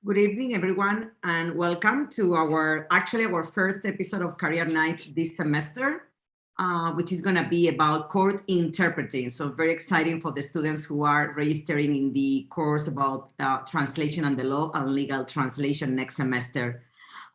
Good evening, everyone, and welcome to our first episode of Career Night this semester, which is going to be about court interpreting. So very exciting for the students who are registering in the course about translation and the law and legal translation next semester.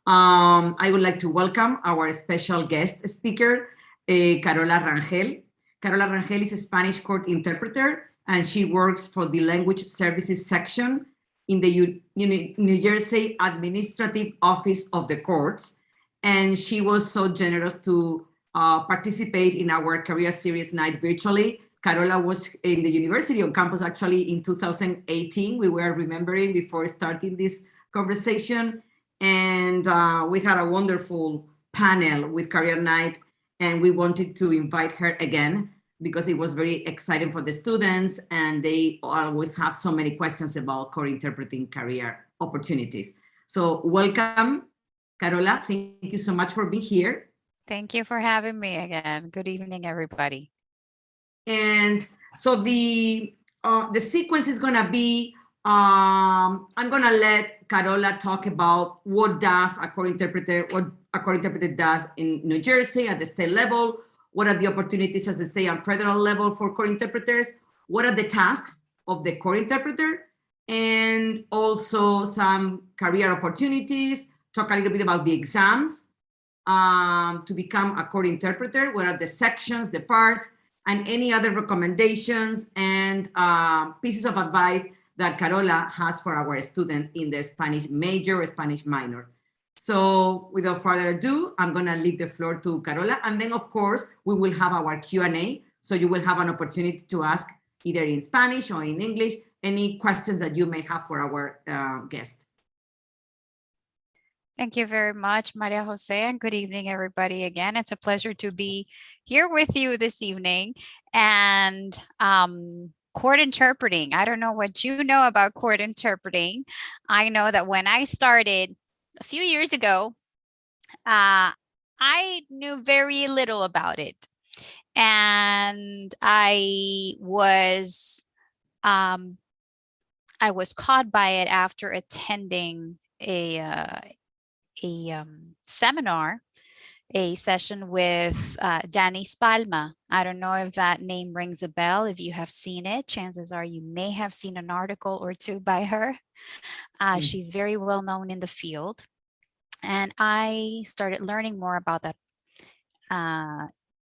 I would like to welcome our special guest speaker, Karola Rangel. Karola Rangel is a Spanish court interpreter, and she works for the Language Services section in the New Jersey Administrative Office of the Courts. And she was so generous to participate in our Career Series Night virtually. Karola was in the university on campus actually in 2018. We were remembering before starting this conversation. And we had a wonderful panel with Career Night, and we wanted to invite her again because it was very exciting for the students, and they always have so many questions about court interpreting career opportunities. So welcome, Karola. Thank you so much for being here. Thank you for having me again. Good evening, everybody. And so the sequence is going to be, I'm going to let Karola talk about what a court interpreter does in New Jersey at the state level. What are the opportunities at the state and federal level for court interpreters? What are the tasks of the court interpreter? And also some career opportunities. Talk a little bit about the exams to become a court interpreter. What are the sections, the parts, and any other recommendations and pieces of advice that Karola has for our students in the Spanish major or Spanish minor. So without further ado, I'm going to leave the floor to Karola. And then, of course, we will have our Q&A. So you will have an opportunity to ask either in Spanish or in English, any questions that you may have for our guest. Thank you very much, Maria Jose, and good evening, everybody. Again, it's a pleasure to be here with you this evening. And court interpreting, I don't know what you know about court interpreting. I know that when I started a few years ago, I knew very little about it. And I was caught by it after attending a seminar, a session with Danny Spalma. I don't know if that name rings a bell. If you have seen it, chances are you may have seen an article or two by her. She's very well known in the field. And I started learning more about that,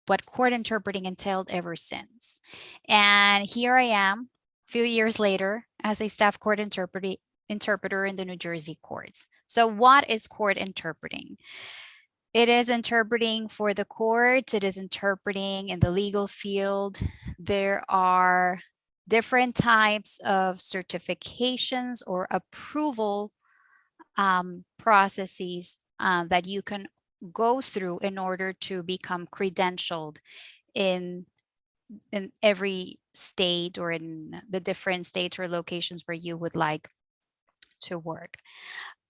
what court interpreting entailed ever since. And here I am, a few years later, as a staff court interpreter in the New Jersey courts. So what is court interpreting? It is interpreting for the courts. It is interpreting in the legal field. There are different types of certifications or approval processes that you can go through in order to become credentialed in every state or in the different states or locations where you would like to work.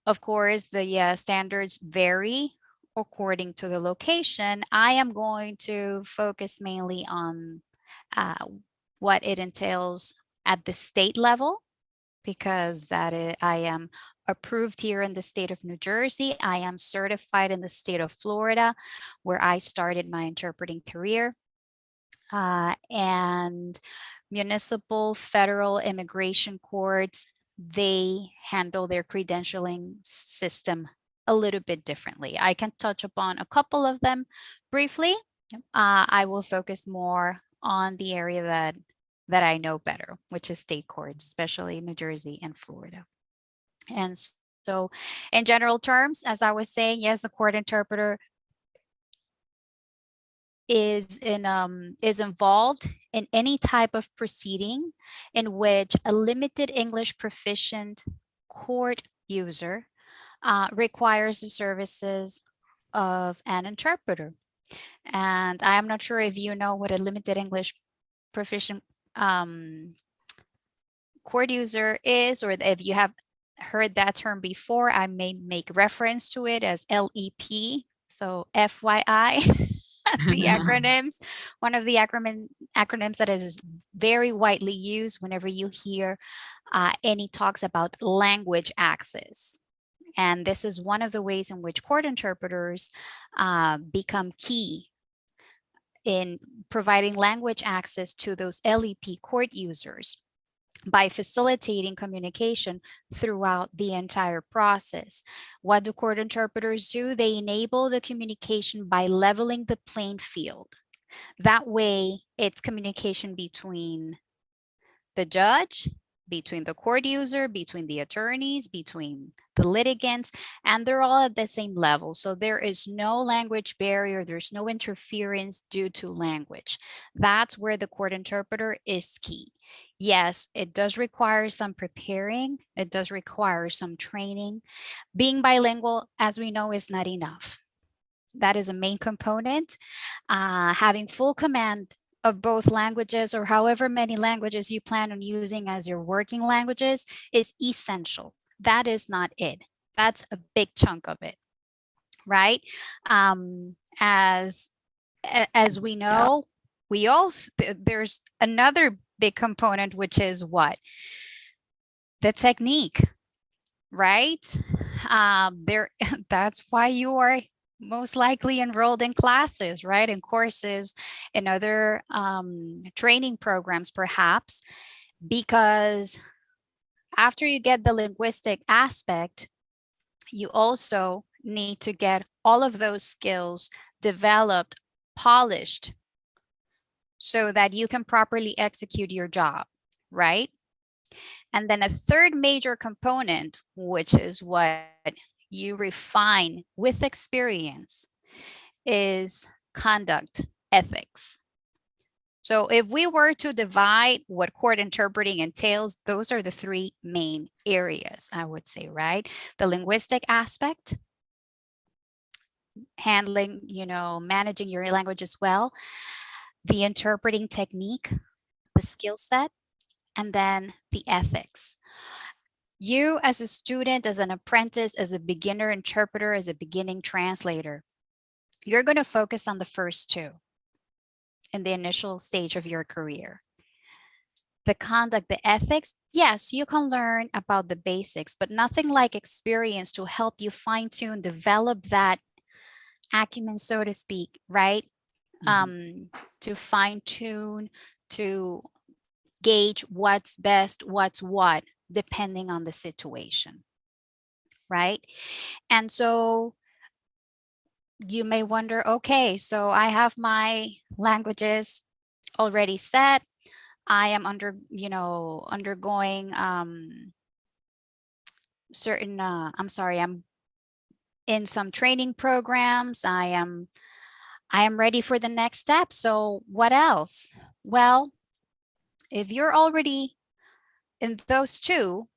Of course, the standards vary according to the location. I am going to focus mainly on what it entails at the state level, because I am approved here in the state of New Jersey. I am certified in the state of Florida, where I started my interpreting career. And municipal, federal, immigration courts, they handle their credentialing system a little bit differently. I can touch upon a couple of them briefly. I will focus more on the area that I know better, which is state courts, especially New Jersey and Florida. And so in general terms, as I was saying, yes, a court interpreter is involved in any type of proceeding in which a limited English proficient court user requires the services of an interpreter. And I am not sure if you know what a limited English proficient court user is, or if you have heard that term before. I may make reference to it as LEP, so FYI. the acronyms. One of the acronyms that is very widely used whenever you hear any talks about language access. And this is one of the ways in which court interpreters become key in providing language access to those LEP court users by facilitating communication throughout the entire process. What do court interpreters do? They enable the communication by leveling the playing field. That way, it's communication between the judge, between the court user, between the attorneys, between the litigants, and they're all at the same level. So there is no language barrier, there's no interference due to language. That's where the court interpreter is key. Yes, it does require some preparing, it does require some training. Being bilingual, as we know, is not enough. That is a main component. Having full command of both languages, or however many languages you plan on using as your working languages, is essential. That is not it. That's a big chunk of it, right? As we know, we also, there's another big component, which is what? The technique, right? That's why you are most likely enrolled in classes, right? In courses, in other training programs, perhaps, because after you get the linguistic aspect, you also need to get all of those skills developed, polished, so that you can properly execute your job, right? And then a third major component, which is what you refine with experience, is conduct ethics. So if we were to divide what court interpreting entails, those are the three main areas, I would say, right? The linguistic aspect, handling, managing your language as well, the interpreting technique, the skill set, and then the ethics. You as a student, as an apprentice, as a beginner interpreter, as a beginning translator, you're going to focus on the first two in the initial stage of your career. The conduct, the ethics, yes, you can learn about the basics, but nothing like experience to help you fine-tune, develop that acumen, so to speak, right? To fine-tune, to gauge what's best, what's what, depending on the situation, right? And so you may wonder, okay, so I have my languages already set. I am undergoing certain, I'm in some training programs. I am ready for the next step. So what else? Well, if you're already in those two,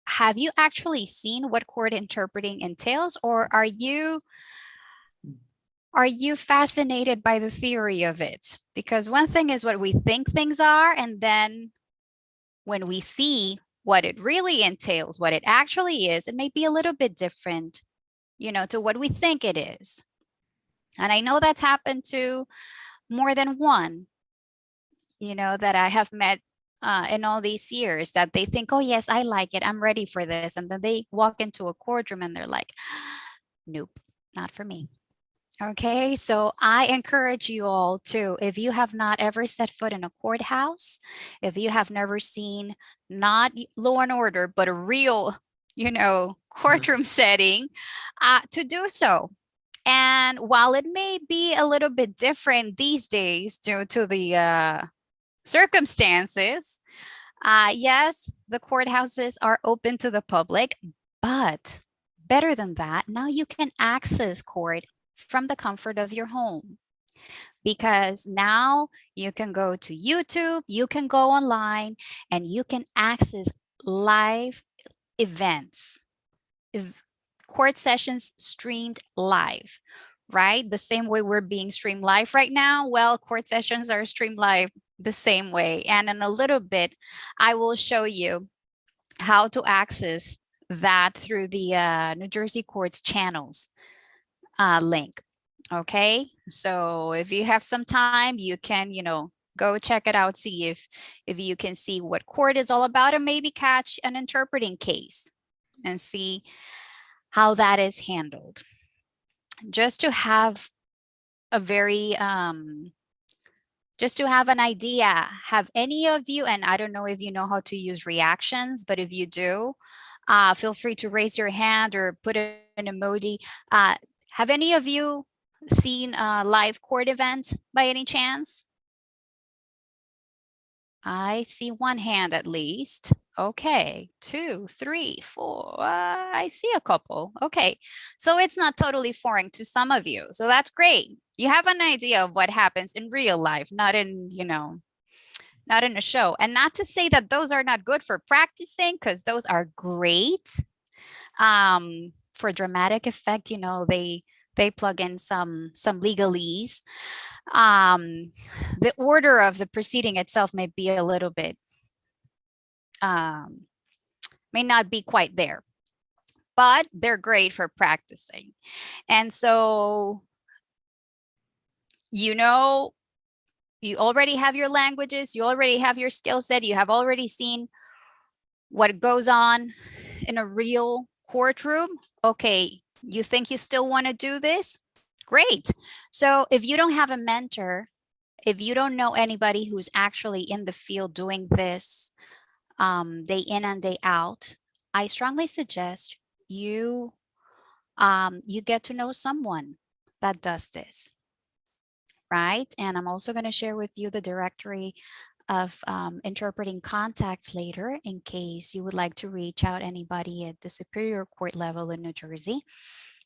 have you actually seen what court interpreting entails, or are you fascinated by the theory of it? Because one thing is what we think things are, and then when we see what it really entails, what it actually is, it may be a little bit different, to what we think it is. And I know that's happened to more than one, that I have met in all these years, that they think, oh yes, I like it, I'm ready for this. And then they walk into a courtroom and they're like, nope, not for me. Okay, so I encourage you all to, if you have not ever set foot in a courthouse, if you have never seen not Law and Order, but a real, courtroom setting, to do so. And while it may be a little bit different these days due to the circumstances, yes, the courthouses are open to the public, but better than that, now you can access court from the comfort of your home, because now you can go to YouTube, you can go online, and you can access live events, court sessions streamed live, right? The same way we're being streamed live right now. Well, court sessions are streamed live the same way. And in a little bit, I will show you how to access that through the New Jersey Courts channels link. Okay, So if you have some time, you can, go check it out, see if you can see what court is all about, and maybe catch an interpreting case and see how that is handled. Just to have a very just to have an idea, have any of you, and I don't know if you know how to use reactions, but if you do, feel free to raise your hand or put an emoji. Have any of you seen a live court event by any chance? I see one hand at least. Okay, 2, 3, 4. I see a couple. Okay, so it's not totally foreign to some of you. So that's great. You have an idea of what happens in real life, not in, not in a show. And not to say that those are not good for practicing, because those are great. For dramatic effect, they plug in some legalese. The order of the proceeding itself may be a little bit, may not be quite there, but they're great for practicing. And so, you already have your languages, you already have your skill set, you have already seen what goes on in a real courtroom. Okay, you think you still want to do this? Great. So if you don't have a mentor, if you don't know anybody who's actually in the field doing this day in and day out, I strongly suggest you get to know someone that does this, right? And I'm also going to share with you the directory of interpreting contacts later in case you would like to reach out anybody at the Superior Court level in New Jersey.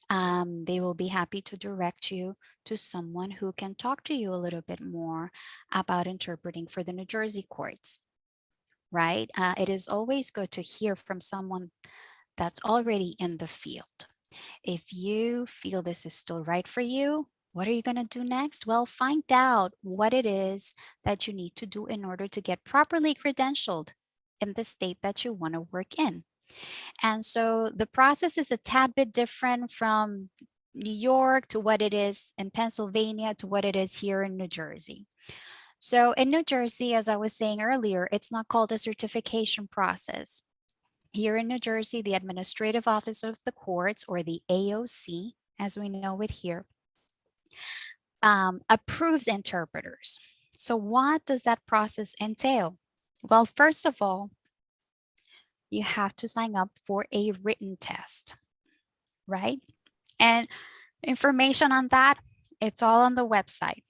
They will be happy to direct you to someone who can talk to you a little bit more about interpreting for the New Jersey courts, right? It is always good to hear from someone that's already in the field. If you feel this is still right for you, what are you going to do next? Well, find out what it is that you need to do in order to get properly credentialed in the state that you want to work in. And so the process is a tad bit different from New York to what it is in Pennsylvania to what it is here in New Jersey. So in New Jersey, as I was saying earlier, it's not called a certification process. Here in New Jersey, the Administrative Office of the Courts, or the AOC, as we know it here, approves interpreters. So what does that process entail? Well, first of all, you have to sign up for a written test, right? And information on that, it's all on the website.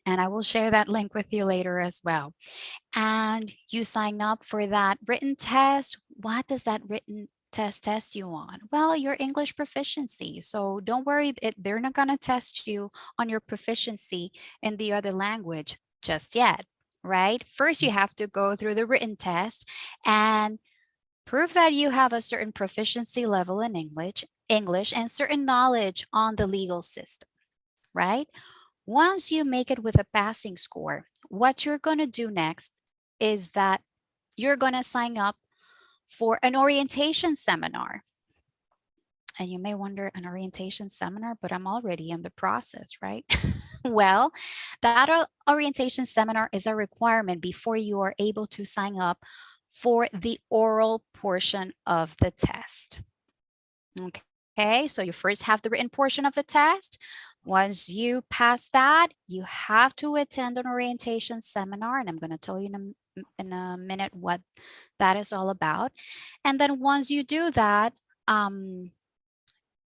And I will share that link with you later as well. And you sign up for that written test. What does that written test you on? Well, your English proficiency. So don't worry, they're not going to test you on your proficiency in the other language just yet, right? First, you have to go through the written test and prove that you have a certain proficiency level in English and certain knowledge on the legal system, right? Once you make it with a passing score, what you're going to do next is that you're going to sign up for an orientation seminar. And you may wonder, an orientation seminar, but I'm already in the process, right? Well, that orientation seminar is a requirement before you are able to sign up for the oral portion of the test. Okay, so you first have the written portion of the test. Once you pass that, you have to attend an orientation seminar, and I'm going to tell you in a minute what that is all about. And then once you do that,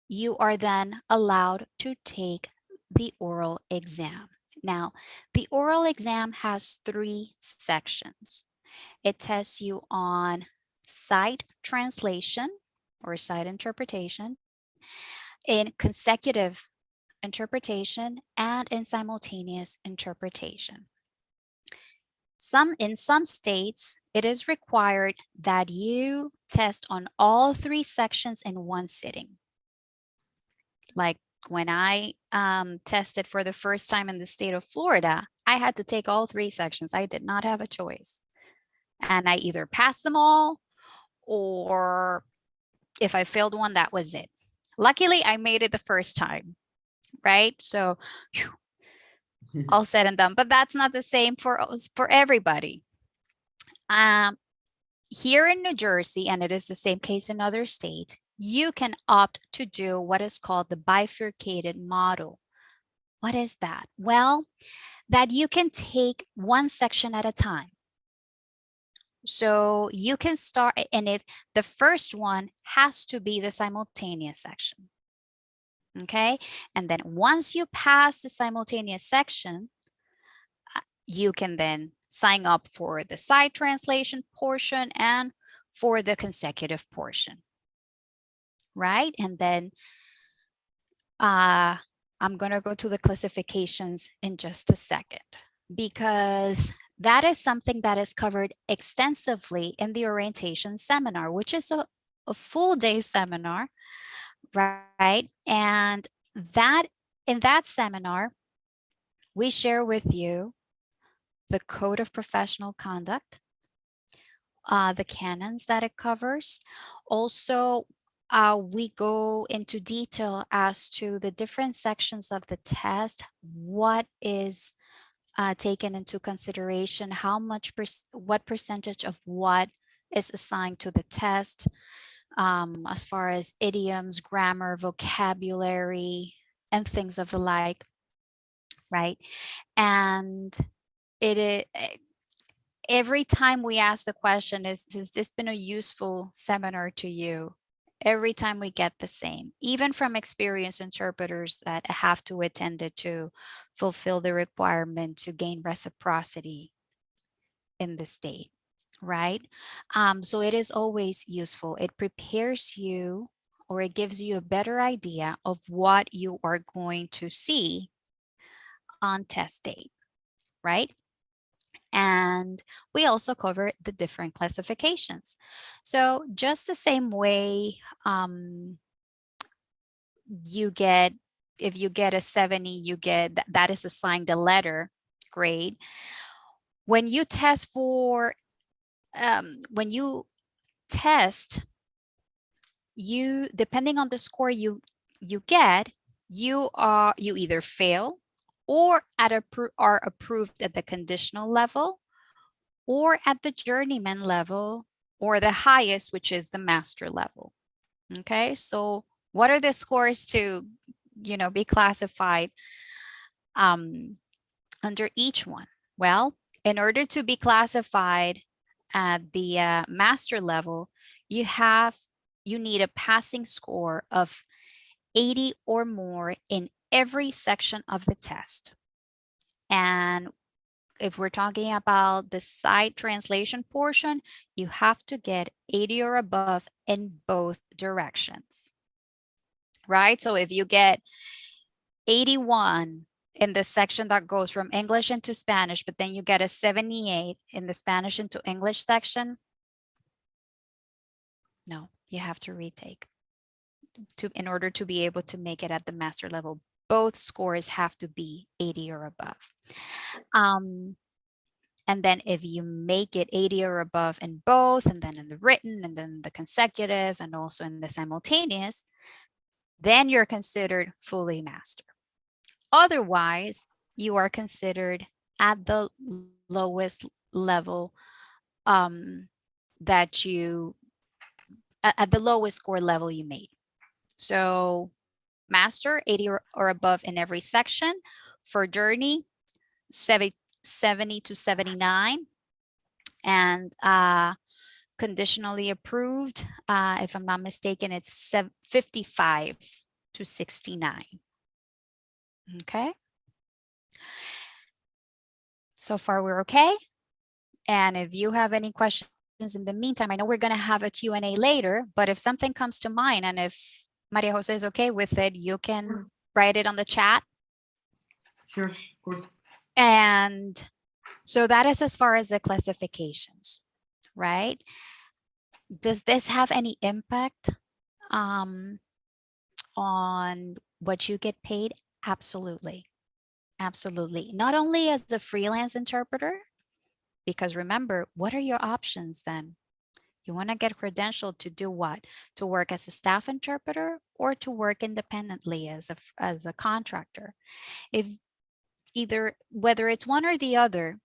you are then allowed to take the oral exam. Now, the oral exam has 3 sections. It tests you on sight translation or sight interpretation, in consecutive interpretation, and in simultaneous interpretation. In some states, it is required that you test on all 3 sections in one sitting. Like when I tested for the first time in the state of Florida, I had to take all 3 sections. I did not have a choice. And I either passed them all, or if I failed one, that was it. Luckily, I made it the first time. right? So whew, all said and done, but that's not the same for us, for everybody. Here in New Jersey, and it is the same case in other states, you can opt to do what is called the bifurcated model. What is that? Well, that you can take one section at a time. So you can start, and if the first one has to be the simultaneous section. Okay. And then once you pass the simultaneous section, you can then sign up for the side translation portion and for the consecutive portion. Right. And then I'm going to go to the classifications in just a second, because that is something that is covered extensively in the orientation seminar, which is a full day seminar, right? And that in that seminar, we share with you the Code of Professional Conduct, the canons that it covers. Also, we go into detail as to the different sections of the test, what is taken into consideration, how much, what percentage of what is assigned to the test, as far as idioms, grammar, vocabulary, and things of the like, right? And it is, every time we ask the question, has this been a useful seminar to you? Every time we get the same, even from experienced interpreters that have to attend it to fulfill the requirement to gain reciprocity in the state, right? So it is always useful. It prepares you, or it gives you a better idea of what you are going to see on test day, right? And we also cover the different classifications. So just the same way you get, if you get a 70, you get, that is assigned a letter grade. When you test for, when you test, you, depending on the score you get, you either fail or are approved at the conditional level, or at the journeyman level, or the highest, which is the master level. Okay, so what are the scores to, be classified under each one? Well, in order to be classified at the master level, you need a passing score of 80 or more in every section of the test. And if we're talking about the side translation portion, you have to get 80 or above in both directions, right? So if you get 81 in the section that goes from English into Spanish, but then you get a 78 in the Spanish into English section, no, you have to retake in order to be able to make it at the master level. Both scores have to be 80 or above. And then if you make it 80 or above in both, and then in the written, and then the consecutive, and also in the simultaneous, then you're considered fully master. Otherwise, you are considered at the lowest level that you, at the lowest score level you made. So master, 80 or above in every section. For journey, 70 to 79. And conditionally approved, if I'm not mistaken, it's 55 to 69. Okay. So far, we're okay. And if you have any questions in the meantime, I know we're going to have a Q&A later, but if something comes to mind, and if Maria Jose is okay with it, you can write it on the chat. Sure, of course. And so that is as far as the classifications, right? Does this have any impact on what you get paid? Absolutely. Absolutely. Not only as a freelance interpreter, because remember, what are your options then? You want to get credentialed to do what? To work as a staff interpreter or to work independently as a contractor. If either, whether it's one or the other,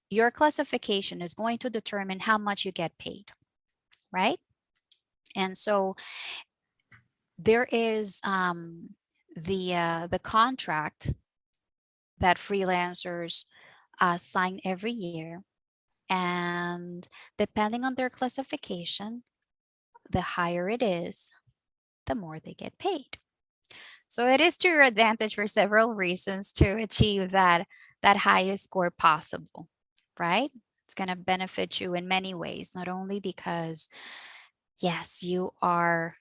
your classification is going to determine how much you get paid, right? And so there is the contract that freelancers sign every year. And depending on their classification, the higher it is, the more they get paid. So it is to your advantage for several reasons to achieve that highest score possible, right? It's going to benefit you in many ways, not only because, yes, you are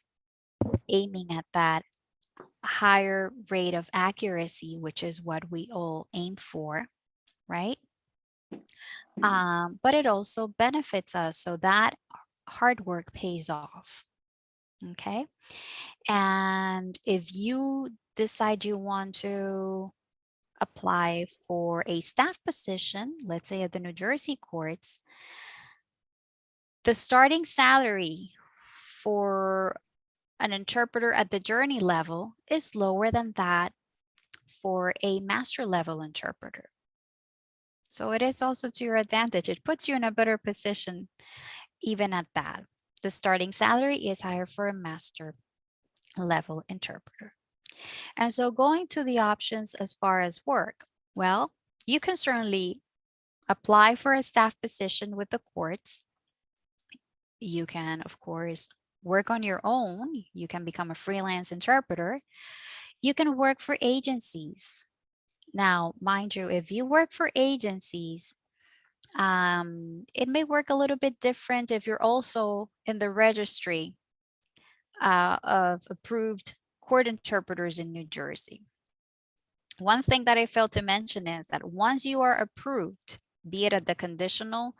aiming at that higher rate of accuracy, which is what we all aim for, right? But it also benefits us, so that hard work pays off. Okay. And if you decide you want to apply for a staff position, let's say at the New Jersey courts, the starting salary for an interpreter at the journey level is lower than that for a master level interpreter. So it is also to your advantage. It puts you in a better position even at that. The starting salary is higher for a master level interpreter. And so going to the options as far as work, well, you can certainly apply for a staff position with the courts. You can, of course, work on your own. You can become a freelance interpreter. You can work for agencies. Now, mind you, if you work for agencies, it may work a little bit different if you're also in the registry of approved court interpreters in New Jersey. One thing that I failed to mention is that once you are approved, be it at the conditional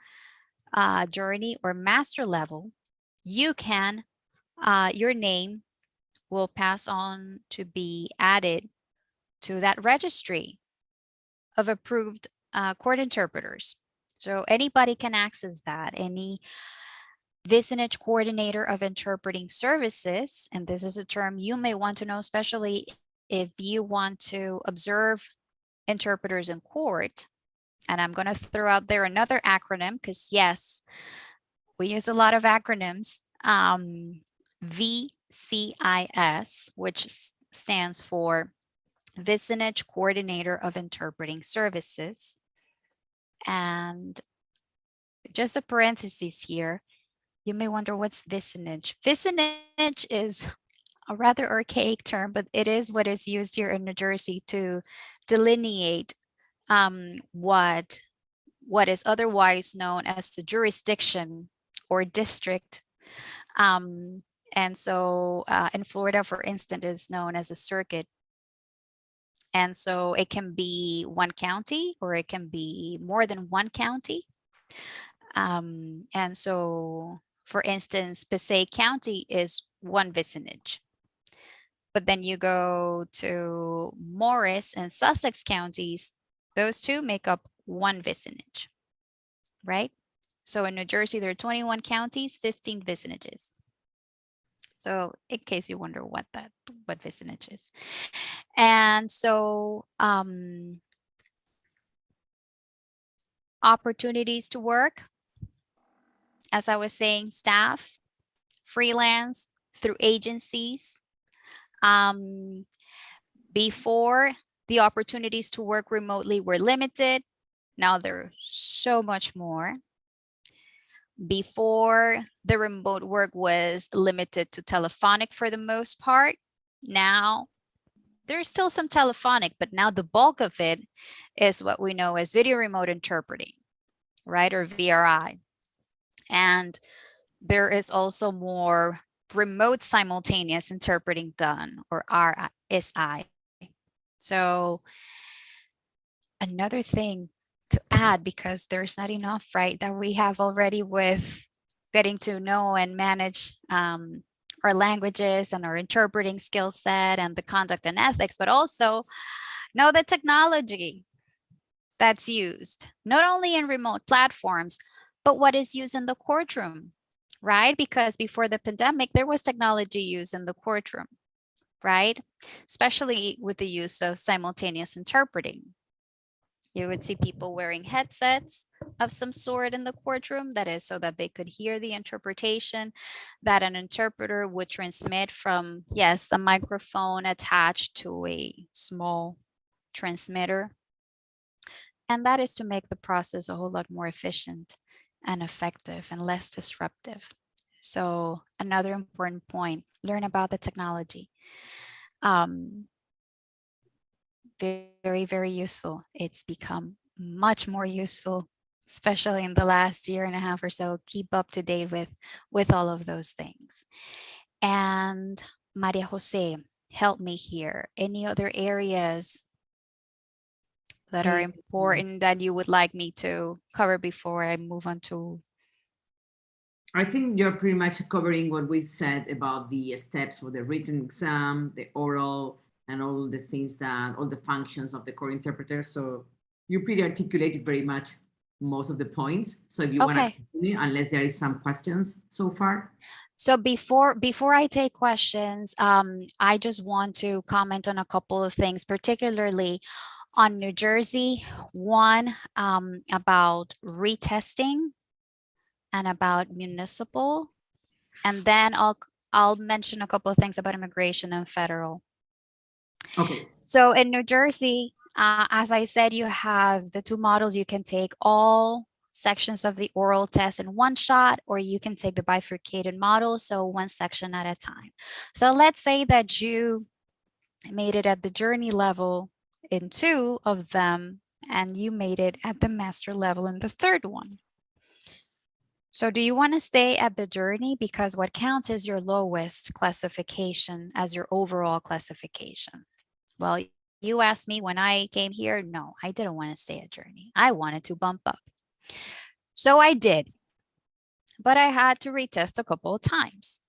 journey or master level, you can, your name will pass on to be added to that registry of approved court interpreters. So anybody can access that. Any vicinage coordinator of interpreting services, and this is a term you may want to know, especially if you want to observe interpreters in court. And I'm going to throw out there another acronym because, yes, we use a lot of acronyms. VCIS, which stands for Vicinage Coordinator of Interpreting Services. And just a parenthesis here, you may wonder what's vicinage. Vicinage is a rather archaic term, but it is what is used here in New Jersey to delineate what is otherwise known as the jurisdiction or district. And so in Florida, for instance, is known as a circuit. And so it can be one county or it can be more than one county. And so, for instance, Passaic County is one vicinage. But then you go to Morris and Sussex counties, those two make up one vicinage, right? So in New Jersey, there are 21 counties, 15 vicinages. So in case you wonder what vicinage is. And so opportunities to work, as I was saying, staff, freelance, through agencies. Before, the opportunities to work remotely were limited. Now they're so much more. Before, the remote work was limited to telephonic for the most part. Now, there's still some telephonic, but now the bulk of it is what we know as video remote interpreting, right? Or VRI. And there is also more remote simultaneous interpreting done, or RSI. So another thing to add, because there's not enough, right, that we have already with getting to know and manage our languages and our interpreting skill set and the conduct and ethics, but also know the technology that's used, not only in remote platforms, but what is used in the courtroom, right? Because before the pandemic, there was technology used in the courtroom, right? Especially with the use of simultaneous interpreting. You would see people wearing headsets of some sort in the courtroom, that is so that they could hear the interpretation that an interpreter would transmit from, yes, a microphone attached to a small transmitter. And that is to make the process a whole lot more efficient and effective and less disruptive. So another important point, learn about the technology. Um, very, very useful. It's become much more useful, especially in the last year and a half or so. Keep up to date with all of those things. And Maria Jose, help me here. Any other areas that are important that you would like me to cover before I move on to? I think you're pretty much covering what we said about the steps for the written exam, the oral, and all the things that, all the functions of the court interpreter. So you pretty articulated very much most of the points. So if you want to continue, unless there is some questions so far. So before I take questions, I just want to comment on a couple of things, particularly on New Jersey. One, about retesting and about municipal, and then I'll mention a couple of things about immigration and federal. Okay. So in New Jersey, as I said, you have the two models. You can take all sections of the oral test in one shot, or you can take the bifurcated model, so one section at a time. So let's say that you made it at the journey level in two of them, and you made it at the master level in the third one. So do you want to stay at the journey? Because what counts is your lowest classification as your overall classification. Well, you asked me when I came here, no, I didn't want to stay at journey. I wanted to bump up. So I did, but I had to retest a couple of times.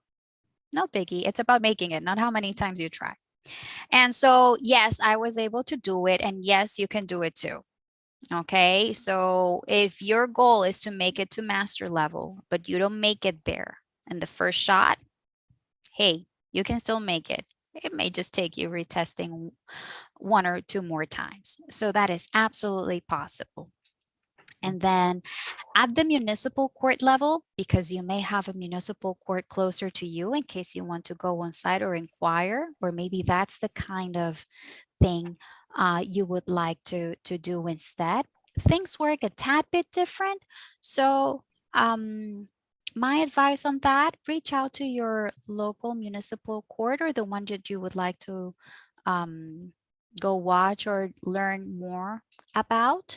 No biggie. It's about making it, not how many times you try. And so, yes, I was able to do it. And yes, you can do it too. Okay. So if your goal is to make it to master level, but you don't make it there in the first shot, hey, you can still make it. It may just take you retesting one or two more times. So that is absolutely possible. And then at the municipal court level, because you may have a municipal court closer to you in case you want to go on site or inquire, or maybe that's the kind of thing you would like to do instead. Things work a tad bit different. So my advice on that, reach out to your local municipal court or the one that you would like to go watch or learn more about.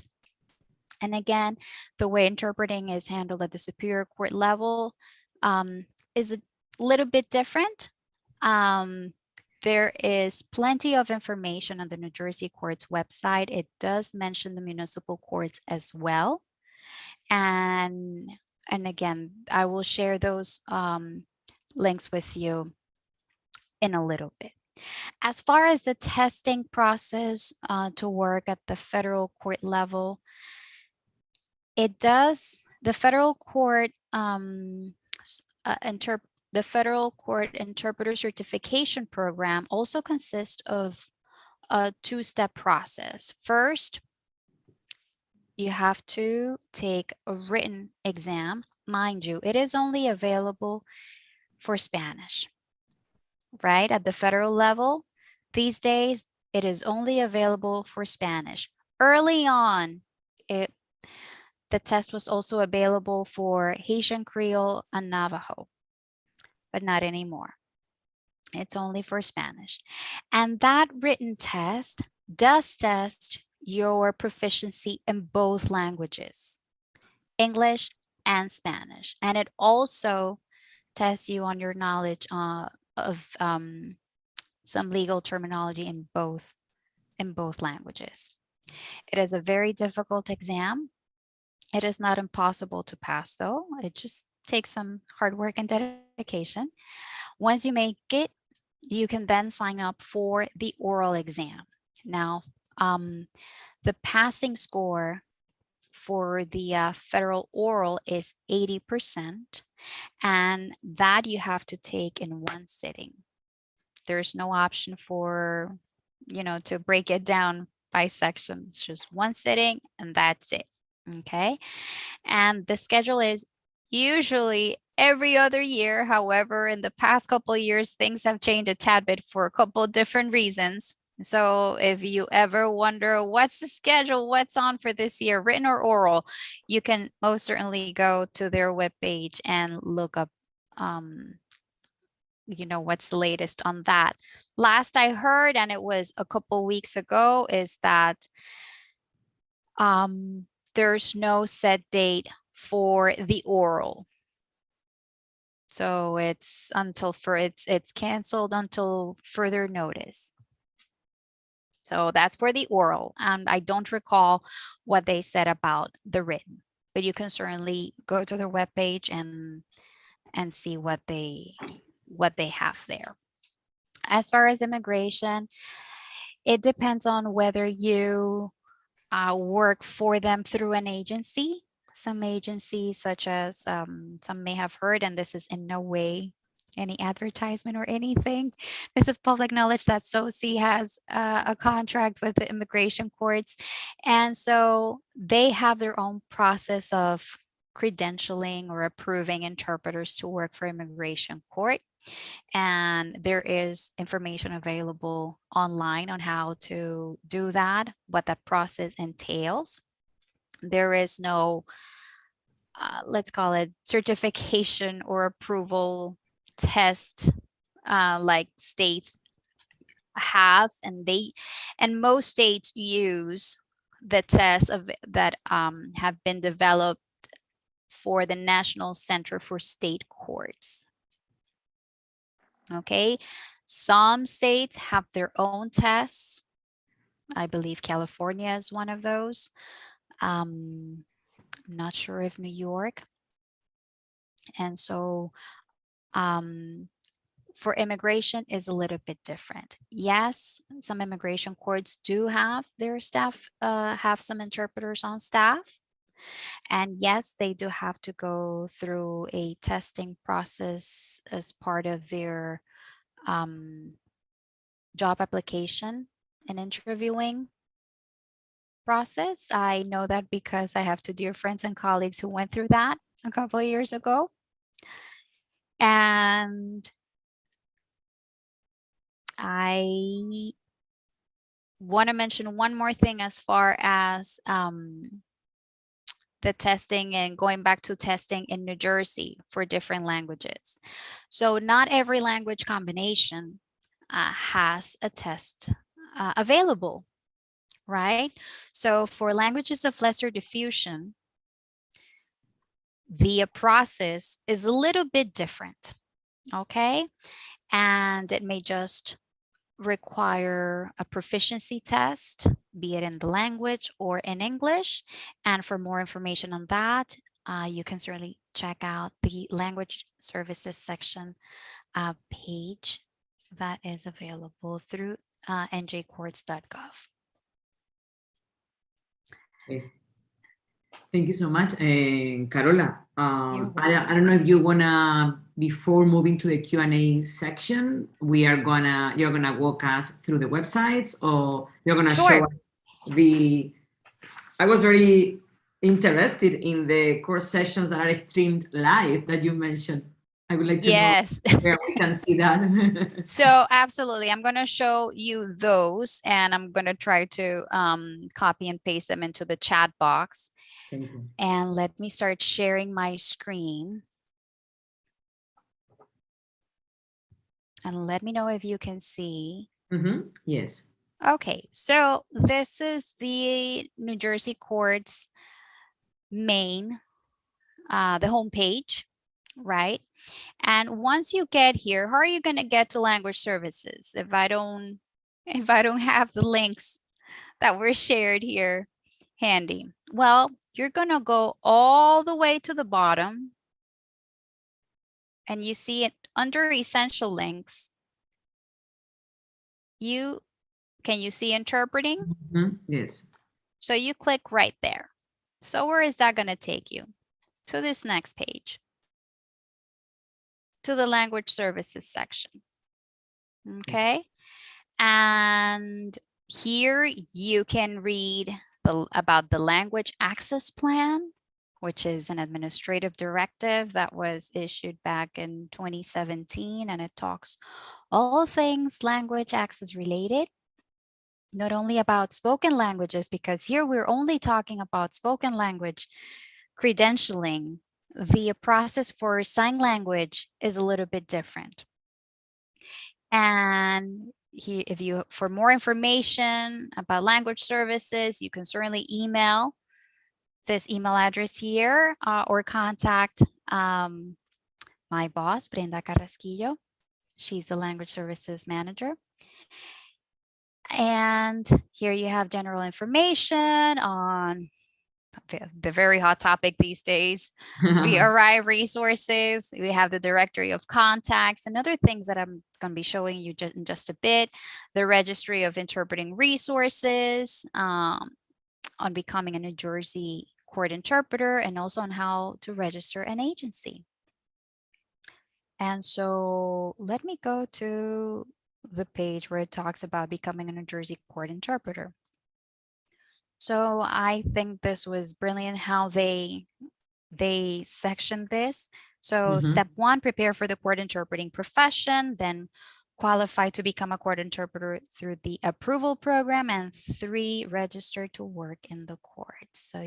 And again, the way interpreting is handled at the superior court level is a little bit different. There is plenty of information on the New Jersey court's website. It does mention the municipal courts as well. And again, I will share those links with you in a little bit. As far as the testing process to work at the federal court level, it does, the federal court the federal court interpreter certification program also consists of a two-step process. First, you have to take a written exam. Mind you, it is only available for Spanish, right? At the federal level, these days, it is only available for Spanish. Early on, the test was also available for Haitian Creole and Navajo, but not anymore. It's only for Spanish. And that written test does test your proficiency in both languages, English and Spanish. And it also tests you on your knowledge of some legal terminology in both languages. It is a very difficult exam. It is not impossible to pass, though. It just takes some hard work and dedication. Once you make it, you can then sign up for the oral exam. Now, the passing score for the federal oral is 80%, and that you have to take in one sitting. There's no option for, to break it down by sections, just one sitting and that's it. Okay. And the schedule is usually every other year. However, in the past couple of years, things have changed a tad bit for a couple of different reasons. So if you ever wonder what's the schedule, what's on for this year, written or oral, you can most certainly go to their webpage and look up what's the latest on that. Last I heard, and it was a couple weeks ago, is that there's no set date for the oral. So it's canceled until further notice. So that's for the oral. And I don't recall what they said about the written, but you can certainly go to their webpage and see what they have there. As far as immigration, it depends on whether you work for them through an agency. Some agencies, such as some may have heard, and this is in no way any advertisement or anything. This is public knowledge that SOCI has a contract with the immigration courts. And so they have their own process of credentialing or approving interpreters to work for immigration court. And there is information available online on how to do that, what that process entails. There is no, let's call it certification or approval test like states have, and most states use the tests that have been developed for the National Center for State Courts. Okay, some states have their own tests. I believe California is one of those. I'm not sure if New York. And so for immigration is a little bit different. Yes, some immigration courts do have their staff, have some interpreters on staff. And yes, they do have to go through a testing process as part of their job application and interviewing process. I know that because I have two dear friends and colleagues who went through that a couple of years ago. And I want to mention one more thing as far as the testing and going back to testing in New Jersey for different languages. So not every language combination has a test available, right? So for languages of lesser diffusion, the process is a little bit different, okay? And it may just require a proficiency test, be it in the language or in English. And for more information on that, you can certainly check out the language services section page that is available through njcourts.gov. Okay. Thank you so much, Karola. I don't know if you wanna, before moving to the Q&A section, you're gonna walk us through the websites, or you're gonna show us I was very interested in the course sessions that are streamed live that you mentioned. I would like to know where we can see that. So absolutely, I'm going to show you those, and I'm going to try to copy and paste them into the chat box. Thank you. And let me start sharing my screen. And let me know if you can see. Yes. Okay, so this is the New Jersey Courts main, the home page, right? And once you get here, how are you going to get to language services if I don't have the links that were shared here handy? Well, you're going to go all the way to the bottom, and you see it under essential links. Can you see interpreting? Yes. So you click right there. So where is that going to take you? To this next page. to the language services section. Okay. And here you can read about the language access plan, which is an administrative directive that was issued back in 2017, and it talks all things language access related, not only about spoken languages, because here we're only talking about spoken language credentialing. The process for sign language is a little bit different. And if you, for more information about language services, you can certainly email this email address here or contact my boss, Brenda Carrasquillo. She's the language services manager. And here you have general information on the very hot topic these days, VRI resources. We have the directory of contacts and other things that I'm going to be showing you in just a bit. The registry of interpreting resources on becoming a New Jersey court interpreter, and also on how to register an agency. And so let me go to the page where it talks about becoming a New Jersey court interpreter. So I think this was brilliant how they sectioned this. So step 1, prepare for the court interpreting profession, then qualify to become a court interpreter through the approval program, and 3, register to work in the court. So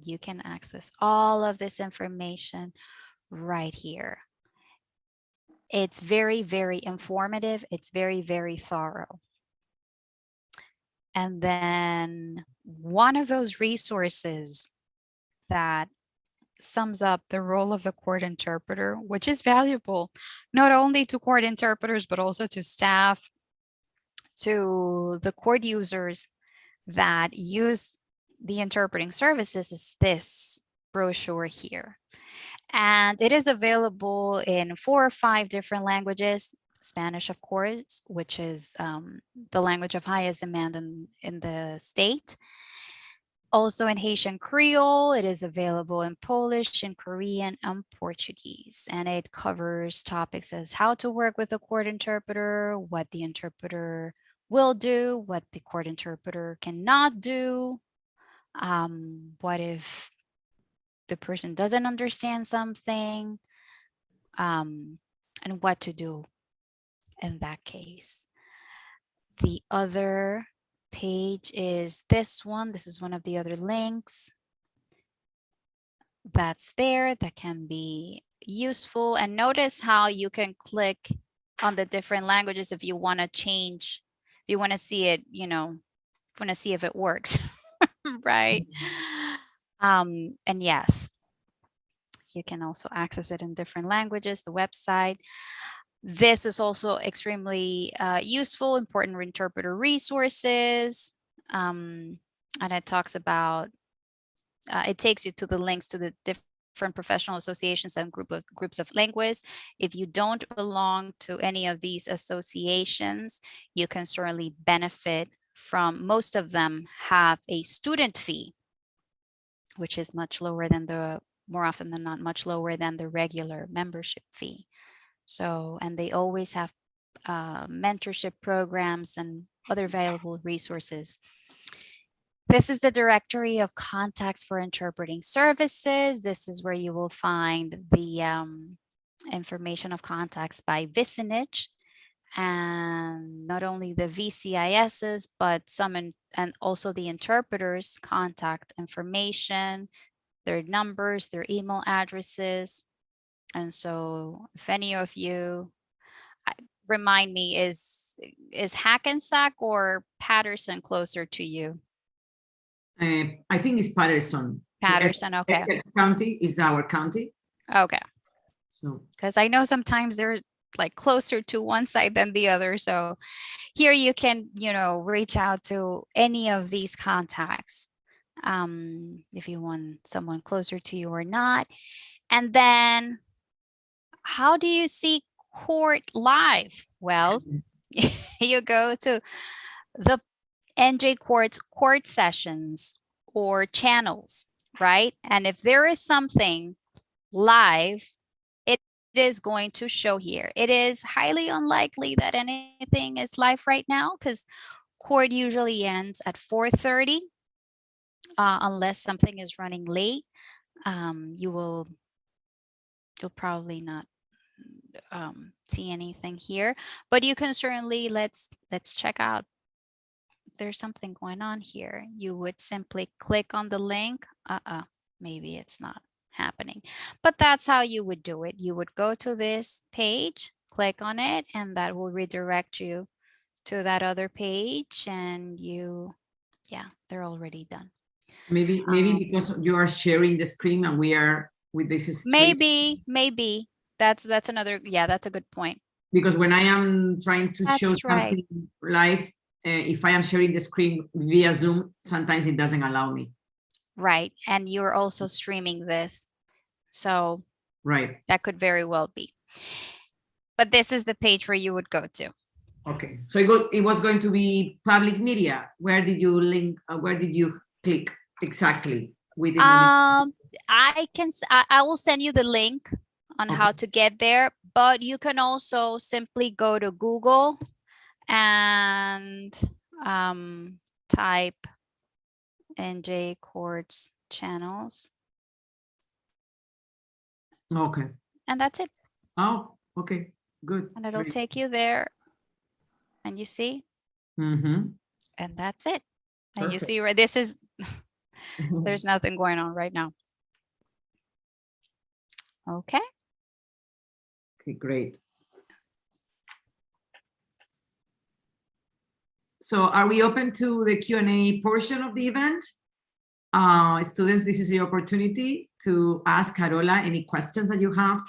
you can access all of this information right here. It's very, very informative. It's very, very thorough. And then one of those resources that sums up the role of the court interpreter, which is valuable not only to court interpreters, but also to staff, to the court users that use the interpreting services, is this brochure here. And it is available in 4 or 5 different languages. Spanish, of course, which is the language of highest demand in the state. Also in Haitian Creole, it is available in Polish, in Korean, and Portuguese. And it covers topics as how to work with a court interpreter, what the interpreter will do, what the court interpreter cannot do, what if the person doesn't understand something, and what to do in that case. The other page is this one. This is one of the other links that's there that can be useful. And notice how you can click on the different languages if you want to change, if you want to see it, you know, want to see if it works, right? And yes, you can also access it in different languages, the website. This is also extremely useful, important interpreter resources. And it talks about, it takes you to the links to the different professional associations and groups of linguists. If you don't belong to any of these associations, you can certainly benefit from, most of them have a student fee, which is much lower than the, more often than not, much lower than the regular membership fee. So, and they always have mentorship programs and other valuable resources. This is the directory of contacts for interpreting services. This is where you will find the information of contacts by vicinage, and not only the VCISs, but some and also the interpreters' contact information, their numbers, their email addresses. And so if any of you, remind me, is Hackensack or Patterson closer to you? I think it's Patterson. Patterson, okay. Essex County is our county. Okay. So, because I know sometimes they're like closer to one side than the other. So here you can, you know, reach out to any of these contacts if you want someone closer to you or not. And then how do you see court live? Well, you go to the NJ Court's court sessions or channels, right? And if there is something live, it is going to show here. It is highly unlikely that anything is live right now because court usually ends at 4:30 unless something is running late. You'll probably not see anything here, but you can certainly let's check out. There's something going on here. You would simply click on the link. Maybe it's not happening, but that's how you would do it. You would go to this page, click on it, and that will redirect you to that other page, and yeah, they're already done. Maybe because you are sharing the screen and we are with this stream. Maybe that's another, yeah, that's a good point. Because when I am trying to show right. something live, if I am sharing the screen via Zoom, sometimes it doesn't allow me. Right, and you're also streaming this, so right, that could very well be. But this is the page where you would go to. Okay, so it was going to be public media. Where did you link? Where did you click exactly? Within I will send you the link on how to get there, but you can also simply go to Google and type NJ Courts channels. Okay. And that's it. Oh, okay, good. And it'll take you there. And you see? And that's it. And you see where this is, there's nothing going on right now. Okay. Okay, great. So are we open to the Q&A portion of the event? Students, this is your opportunity to ask Karola any questions that you have.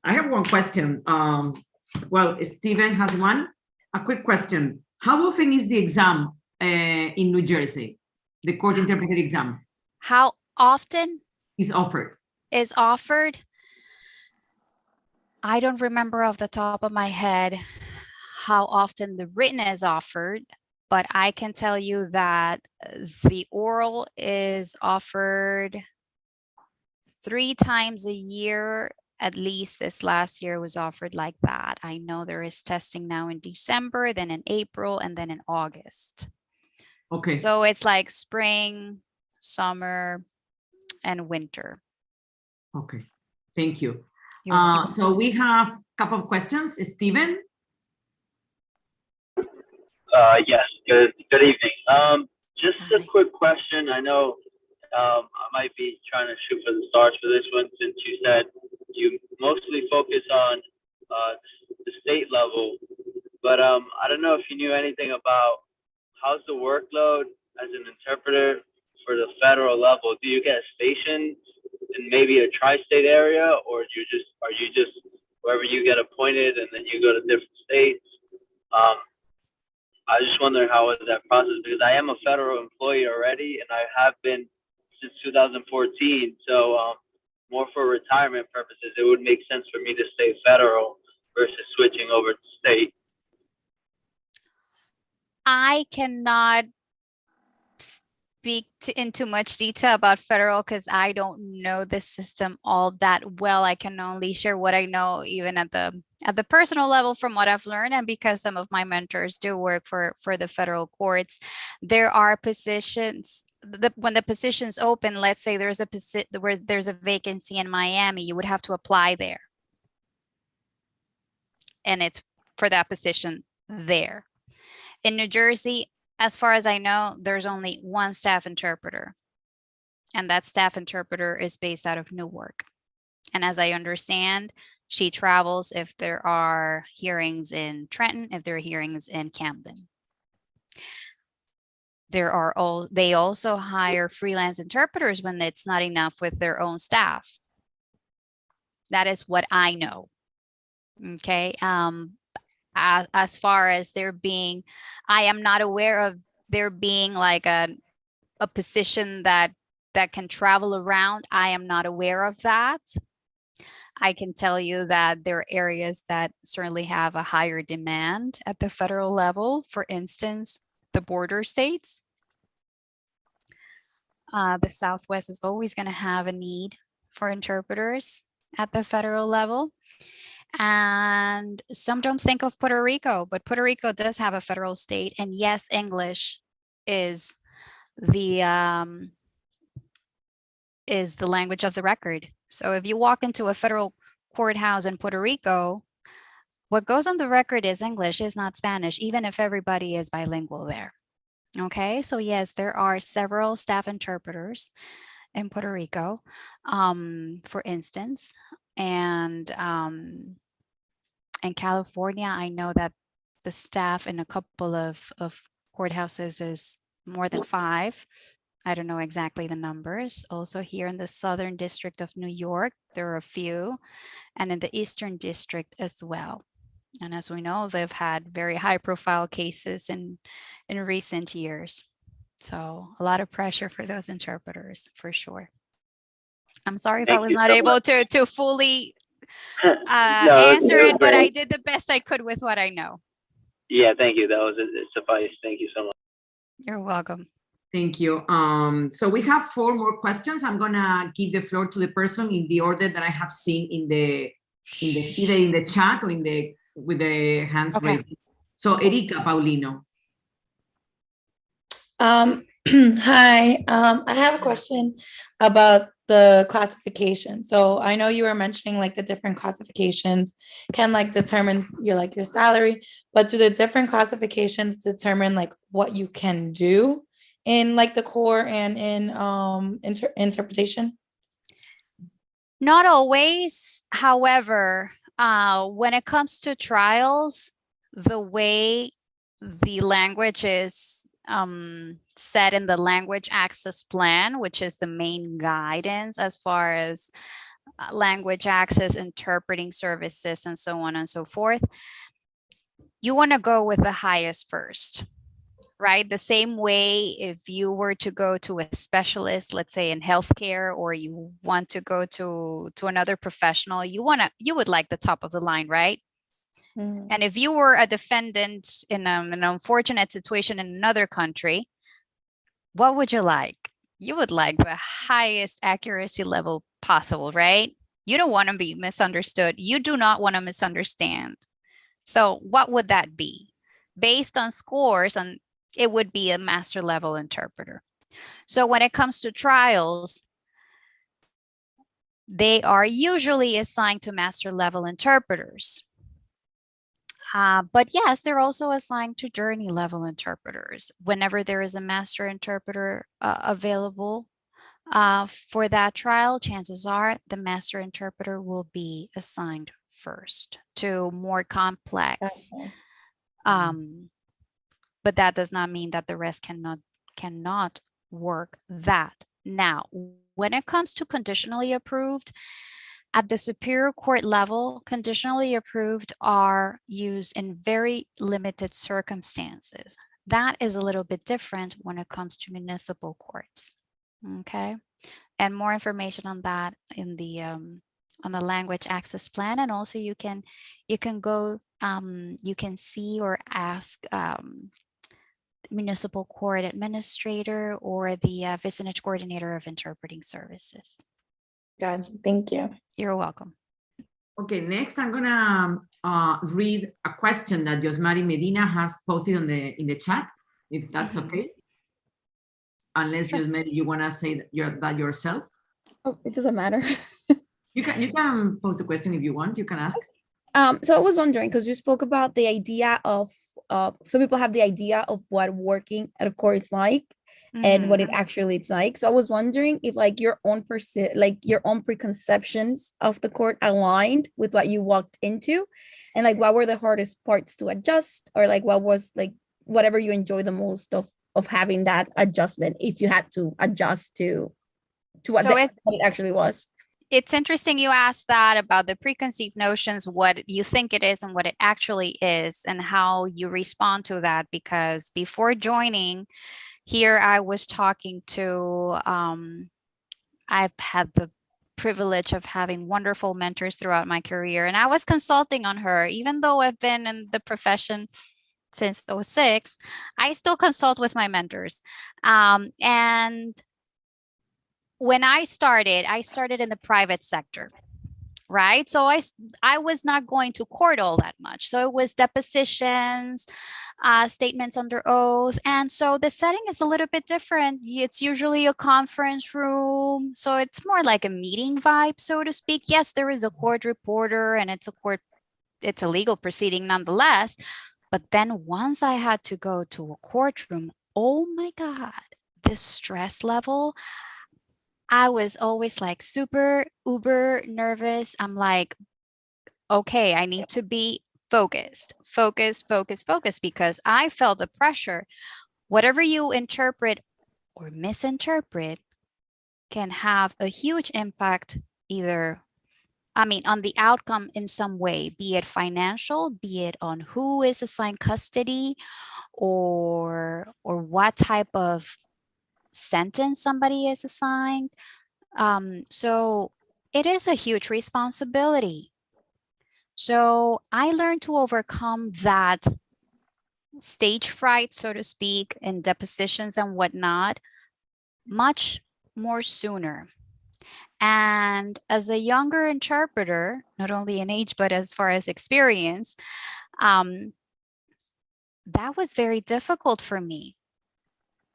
I have one question. Well, Steven has one. A quick question. How often is the exam in New Jersey, the court interpreter exam? How often is offered? Is offered? I don't remember off the top of my head how often the written is offered, but I can tell you that the oral is offered 3 times a year. At least this last year was offered like that. I know there is testing now in December, then in April, and then in August. Okay. So it's like spring, summer, and winter. Okay, thank you. So we have a couple of questions. Steven? Yes, good evening. Just a quick question. I know I might be trying to shoot for the stars for this one, since you said you mostly focus on the state level, but I don't know if you knew anything about how's the workload as an interpreter for the federal level. Do you get stationed in maybe a tri-state area, or are you just wherever you get appointed and then you go to different states? I just wonder how is that process, because I am a federal employee already, and I have been since 2014. So more for retirement purposes, it would make sense for me to stay federal versus switching over to state. I cannot speak in too much detail about federal because I don't know the system all that well. I can only share what I know, even at the personal level, from what I've learned, and because some of my mentors do work for the federal courts. There are positions. When the positions open, let's say there's a vacancy in Miami, you would have to apply there, and it's for that position there. In New Jersey, as far as I know, there's only one staff interpreter, and that staff interpreter is based out of Newark. And as I understand, she travels if there are hearings in Trenton, if there are hearings in Camden. They also hire freelance interpreters when it's not enough with their own staff. That is what I know. Okay. As far as there being, I am not aware of there being like a position that can travel around. I am not aware of that. I can tell you that there are areas that certainly have a higher demand at the federal level. For instance, the border states. The Southwest is always going to have a need for interpreters. at the federal level. And some don't think of Puerto Rico, but Puerto Rico does have a federal state. And yes, English is the language of the record. So if you walk into a federal courthouse in Puerto Rico, what goes on the record is English, is not Spanish, even if everybody is bilingual there. Okay, so yes, there are several staff interpreters in Puerto Rico, for instance, and in California, I know that the staff in a couple of courthouses is more than 5. I don't know exactly the numbers. Also here in the Southern District of New York, there are a few, and in the Eastern District as well. And as we know, they've had very high profile cases in recent years. So a lot of pressure for those interpreters for sure. I'm sorry if I was not able to fully answer it, but I did the best I could with what I know. Yeah, thank you. That was suffice. Thank you so much. You're welcome. Thank you. So we have 4 more questions. I'm gonna give the floor to the person in the order that I have seen either in the chat or with the hands raised. So Erika Paulino. Hi, I have a question about the classification. So I know you were mentioning like the different classifications can like determine your salary, but do the different classifications determine like what you can do in like the core and in interpretation? Not always. However, when it comes to trials, the way the language is set in the language access plan, which is the main guidance as far as language access, interpreting services, and so on and so forth, you want to go with the highest first, right? The same way if you were to go to a specialist, let's say in healthcare, or you want to go to another professional, you would like the top of the line, right? And if you were a defendant in an unfortunate situation in another country, what would you like? You would like the highest accuracy level possible, right? You don't want to be misunderstood. You do not want to misunderstand. So what would that be? Based on scores, and it would be a master level interpreter. So when it comes to trials, they are usually assigned to master level interpreters. But yes, they're also assigned to journey level interpreters. Whenever there is a master interpreter available for that trial, chances are the master interpreter will be assigned first to more complex. But that does not mean that the rest cannot work that. Now, when it comes to conditionally approved, at the Superior Court level, conditionally approved are used in very limited circumstances. That is a little bit different when it comes to municipal courts. Okay, and more information on that in the on the language access plan, and also you can go you can see or ask municipal court administrator or the vicinage coordinator of interpreting services. Gotcha. Thank you. You're welcome. Okay, next I'm gonna read a question that Josmari Medina has posted in the chat, if that's okay. Unless Josmari, you wanna say that yourself. Oh, it doesn't matter. You can post a question if you want. You can ask. So I was wondering, because you spoke about the idea of some people have the idea of what working at a court is like. And what it actually it's like. So I was wondering if like your own preconceptions of the court aligned with what you walked into, and like what were the hardest parts to adjust, or like what was like whatever you enjoy the most of having that adjustment, if you had to adjust to what it actually was. It's interesting you asked that about the preconceived notions, what you think it is and what it actually is, and how you respond to that. Because before joining here, I was talking to, I've had the privilege of having wonderful mentors throughout my career, and I was consulting on her. Even though I've been in the profession since 2006, I still consult with my mentors. And when I started in the private sector. right? So I was not going to court all that much. So it was depositions, statements under oath. And so the setting is a little bit different. It's usually a conference room. So it's more like a meeting vibe, so to speak. Yes, there is a court reporter and it's a legal proceeding nonetheless. But then once I had to go to a courtroom, oh my God, this stress level, I was always like super uber nervous. I'm like, okay, I need to be focused, because I felt the pressure. Whatever you interpret or misinterpret can have a huge impact on the outcome in some way, be it financial, be it on who is assigned custody or what type of sentence somebody is assigned. So it is a huge responsibility. So I learned to overcome that stage fright, so to speak, in depositions and whatnot, much more sooner. And as a younger interpreter, not only in age, but as far as experience, that was very difficult for me,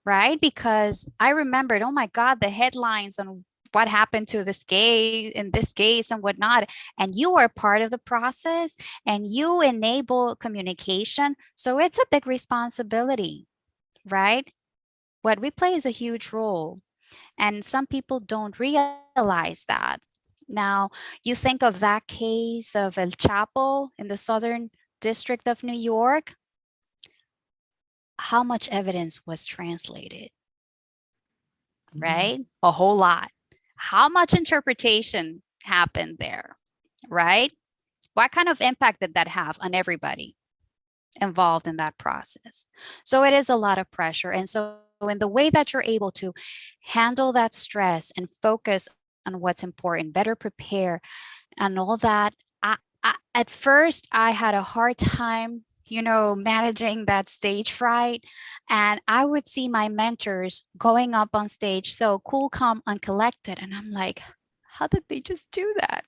right? Because I remembered, oh my God, the headlines on what happened to this case and whatnot. And you are part of the process and you enable communication. So it's a big responsibility, right? What we play is a huge role. And some people don't realize that. Now, you think of that case of El Chapo in the Southern District of New York. How much evidence was translated? Right? A whole lot. How much interpretation happened there? Right? What kind of impact did that have on everybody involved in that process? So it is a lot of pressure. And so in the way that you're able to handle that stress and focus on what's important, better prepare and all that, at first I had a hard time, managing that stage fright. And I would see my mentors going up on stage so cool, calm, and collected. And I'm like, how did they just do that?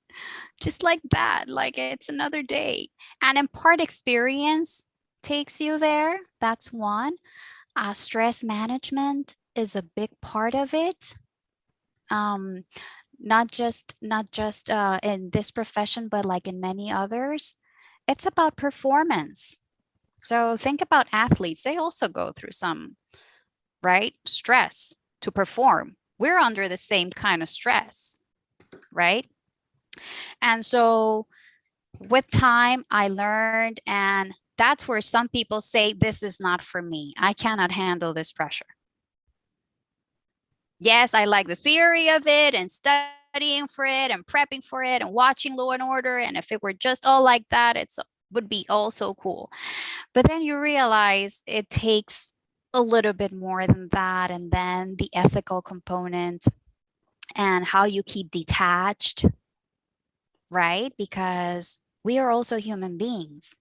Just like that, like it's another day. And in part, experience takes you there. That's one. Stress management is a big part of it. Not just in this profession, but like in many others. It's about performance. So think about athletes. They also go through some, right, stress to perform. We're under the same kind of stress, right? And so with time, I learned, and that's where some people say, this is not for me. I cannot handle this pressure. Yes, I like the theory of it and studying for it and prepping for it and watching Law and Order. And if it were just all like that, it would be all so cool. But then you realize it takes a little bit more than that. And then the ethical component and how you keep detached, right? Because we are also human beings.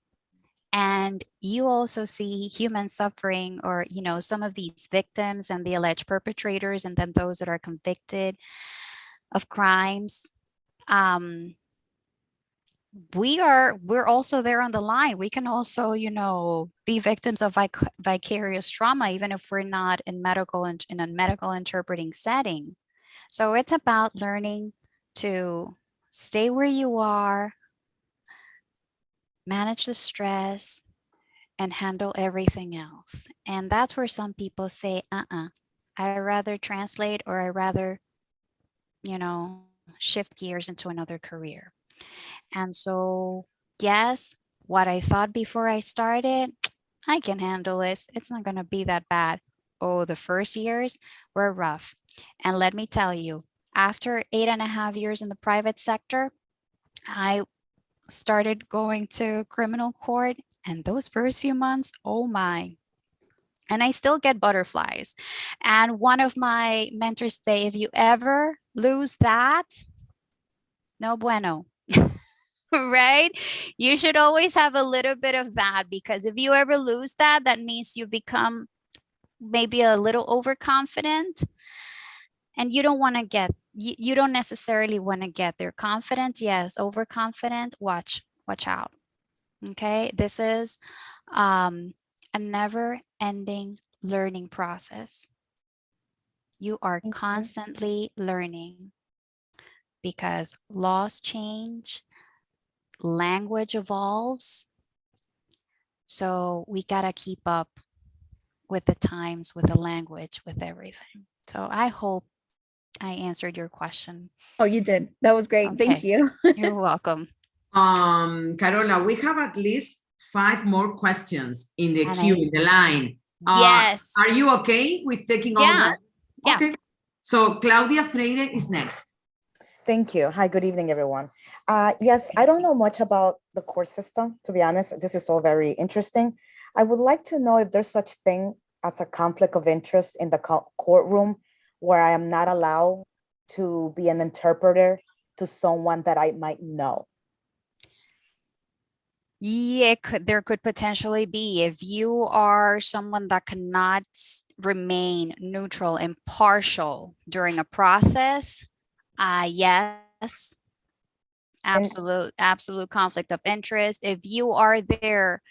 And you also see human suffering or, some of these victims and the alleged perpetrators and then those that are convicted of crimes. We're also there on the line. We can also, be victims of vicarious trauma, even if we're not in a medical interpreting setting. So it's about learning to stay where you are, manage the stress, and handle everything else. And that's where some people say, I rather translate or I rather, shift gears into another career. And so, yes, what I thought before I started, I can handle this. It's not going to be that bad. Oh, the first years were rough. And let me tell you, after 8.5 years in the private sector, I started going to criminal court. And those first few months, oh my. And I still get butterflies. And one of my mentors say, if you ever lose that, no bueno. Right? You should always have a little bit of that, because if you ever lose that, that means you become maybe a little overconfident and you don't want to get you don't necessarily want to get there. Confident, yes. Overconfident, watch out. Okay, this is a never-ending learning process. You are constantly learning because laws change, language evolves. So we gotta keep up with the times, with the language, with everything. So I hope I answered your question. Oh, you did. That was great. Thank Okay. you. You're welcome. Carola, we have at least 5 more questions in the And queue, in the line. Yes. Are you okay with taking all Yeah. that? Yeah. Okay. So Claudia Freire is next. Thank you. Hi, good evening, everyone. Yes, I don't know much about the court system, to be honest. This is all very interesting. I would like to know if there's such thing as a conflict of interest in the courtroom where I am not allowed to be an interpreter to someone that I might know. Yeah, there could potentially be. If you are someone that cannot remain neutral, impartial during a process, yes, absolute conflict of interest. If you are there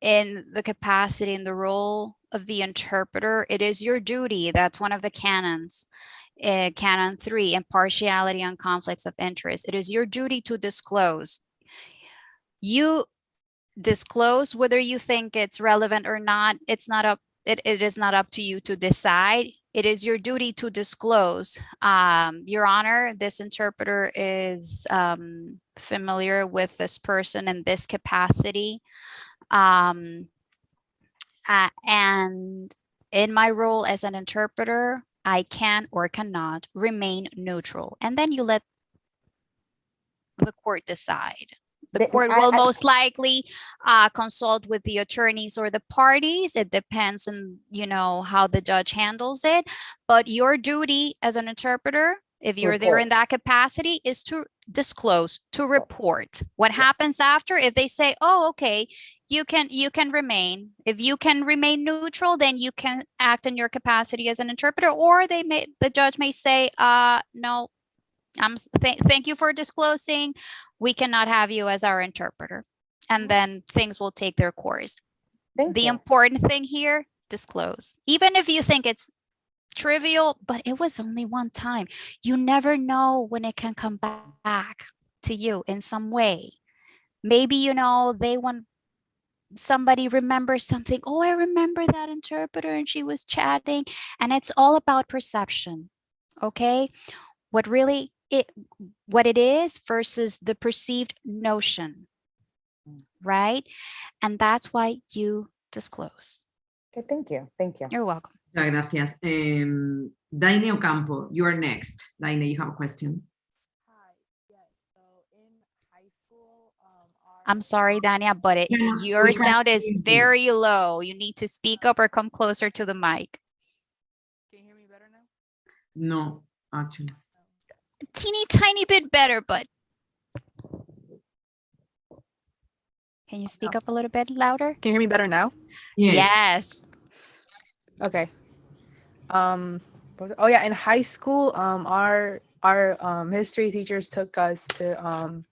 in the capacity, in the role of the interpreter, it is your duty. That's one of the canons. Canon 3, impartiality on conflicts of interest. It is your duty to disclose. You disclose whether you think it's relevant or not. It's not up. It is not up to you to decide. It is your duty to disclose. Your Honor, this interpreter is familiar with this person in this capacity. And in my role as an interpreter, I can or cannot remain neutral. And then you let the court decide. The court will most likely consult with the attorneys or the parties. It depends on, how the judge handles it. But your duty as an interpreter, if you're there in that capacity, is to disclose, to report. What happens after? If they say, oh, okay, you can remain. If you can remain neutral, then you can act in your capacity as an interpreter, or the judge may say, no, thank you for disclosing. We cannot have you as our interpreter. And then things will take their course. The important thing here, disclose. Even if you think it's trivial, but it was only one time. You never know when it can come back to you in some way. Maybe, somebody remembers something. Oh, I remember that interpreter and she was chatting. And it's all about perception. Okay? What it is versus the perceived notion, right? And that's why you disclose. Okay, thank you. Thank you. You're welcome. Gracias. Daine Ocampo, you are next. Daine, you have a question. Hi, yes. So in high school, I'm sorry, Dania, but your sound is very low. You need to speak up or come closer to the mic. Can you hear me better now? No, actually. Teeny tiny bit better, but can you speak up a little bit louder? Can you hear me better now? Yes. Okay. Oh yeah, in high school, our history teachers took us to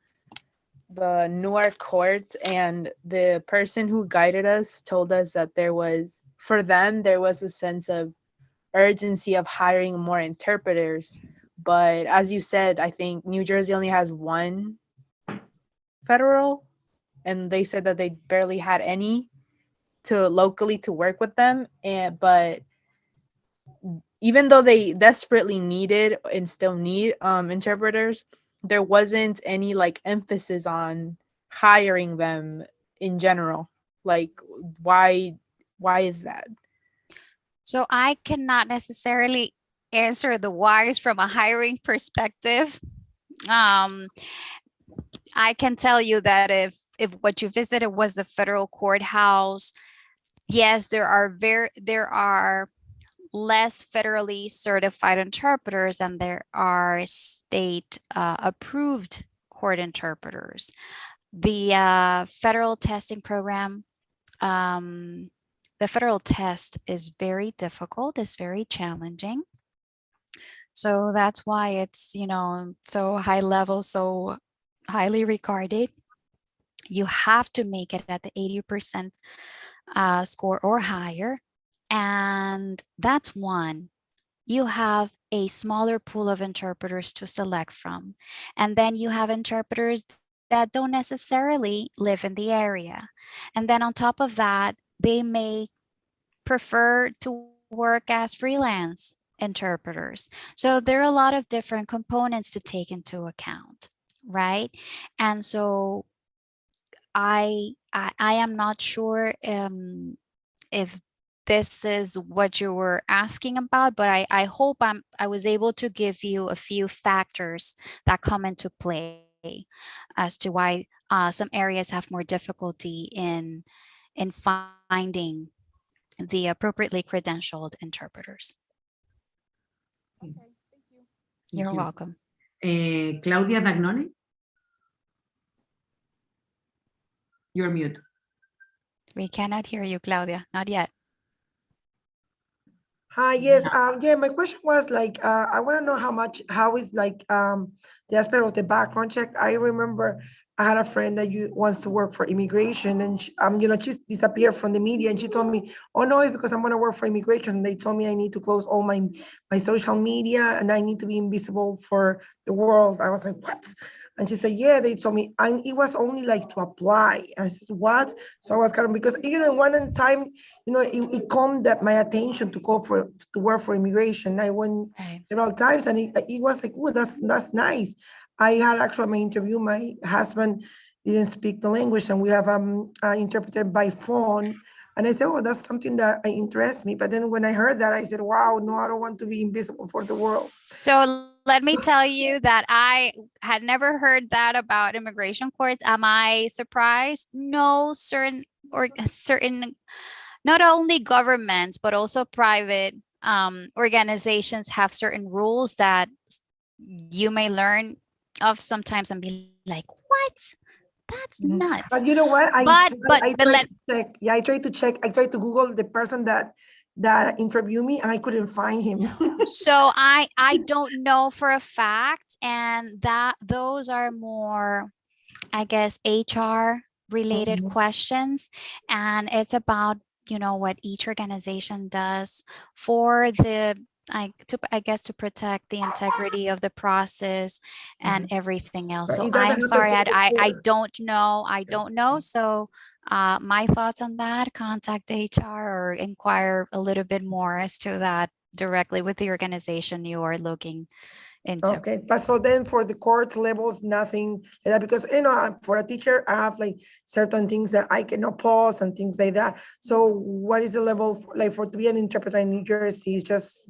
the Newark court, and the person who guided us told us that there was a sense of urgency of hiring more interpreters. But as you said, I think New Jersey only has one federal, and they said that they barely had any locally to work with them. But even though they desperately needed and still need interpreters, there wasn't any emphasis on hiring them in general. Why is that? So I cannot necessarily answer the whys from a hiring perspective. I can tell you that if what you visited was the federal courthouse, yes, there are less federally certified interpreters than there are state approved court interpreters. The federal testing program, the federal test is very difficult, it's very challenging. So that's why it's, so high level, so highly regarded. You have to make it at the 80% score or higher. And that's one. You have a smaller pool of interpreters to select from. And then you have interpreters that don't necessarily live in the area. And then on top of that, they may prefer to work as freelance interpreters. So there are a lot of different components to take into account, right? And so I am not sure if this is what you were asking about, but I hope I was able to give you a few factors that come into play as to why some areas have more difficulty in finding the appropriately credentialed interpreters. Okay, thank you. You're you. welcome. Claudia Dagnone? You're mute. We cannot hear you, Claudia. Not yet. Hi, yes, yeah, my question was like, I want to know how is like the aspect of the background check. I remember I had a friend that wants to work for immigration, and she, she disappeared from the media, and she told me, oh no, it's because I'm going to work for immigration. They told me I need to close all my social media and I need to be invisible for the world. I was like, what? And she said, yeah, they told me, and it was only like to apply. I said, what? So I was kind of, because, one time, it caught my attention to work for immigration. I went several times, and it was like, oh, that's nice. I had actually my interview, my husband didn't speak the language, and we have an interpreter by phone. And I said, oh, that's something that interests me. But then when I heard that, I said, wow, no, I don't want to be invisible for the world. So let me tell you that I had never heard that about immigration courts. Am I surprised? No, certain, not only governments, but also private organizations have certain rules that you may learn of sometimes and be like, what? That's nuts. But you know what? I tried to check. I tried to Google the person that interviewed me, and I couldn't find him. So I don't know for a fact, and that those are more, I guess, HR related questions, and it's about what each organization does for the I guess to protect the integrity of the process and everything else. So I'm sorry, I don't know. So my thoughts on that, contact HR or inquire a little bit more as to that directly with the organization you are looking into. Okay, but so then for the court levels, nothing like that, because for a teacher, I have like certain things that I cannot pause and things like that. So what is the level like for to be an interpreter in New Jersey? Is just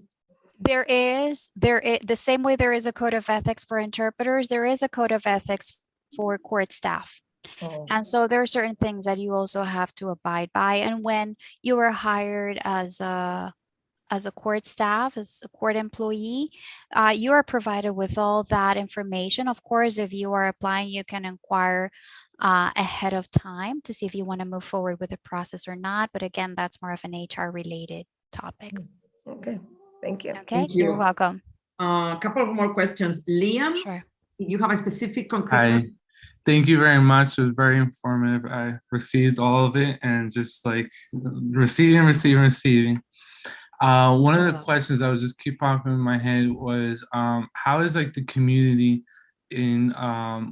there is the same way there is a code of ethics for interpreters, there is a code of ethics for court staff. And so there are certain things that you also have to abide by. And when you are hired as a court staff, as a court employee, you are provided with all that information. Of course, if you are applying, you can inquire ahead of time to see if you want to move forward with the process or not. But again, that's more of an HR related topic. Okay. Thank you. Okay, Thank you. You're welcome. A couple of more questions. Liam, Sure. You have a specific concrete Hi. Thank you very much. It was very informative. I received all of it and just like receiving. One of the questions that was just keep popping in my head was how is like the community in